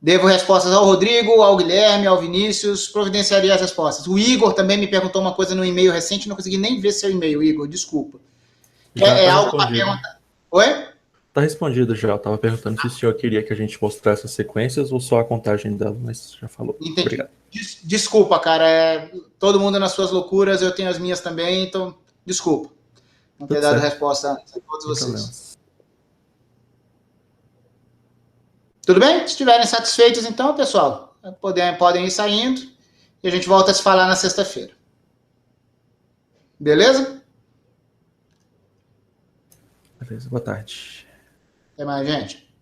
Devo respostas ao Rodrigo, ao Guilherme, ao Vinícius, providenciaria as respostas. O Igor também me perguntou uma coisa no e-mail recente, não consegui nem ver seu e-mail, Igor, desculpa. É algo para perguntar. Oi? Tá respondido já, eu tava perguntando se o senhor queria que a gente mostrasse as sequências ou só a contagem dela, mas já falou. Entendi. Obrigado. Desculpa, cara, todo mundo nas suas loucuras, eu tenho as minhas também, então desculpa. Não ter dado resposta a todos vocês. Tudo bem? Se estiverem satisfeitos, então, pessoal, podem ir saindo e a gente volta a se falar na sexta-feira. Beleza? Beleza, boa tarde. Até mais, gente.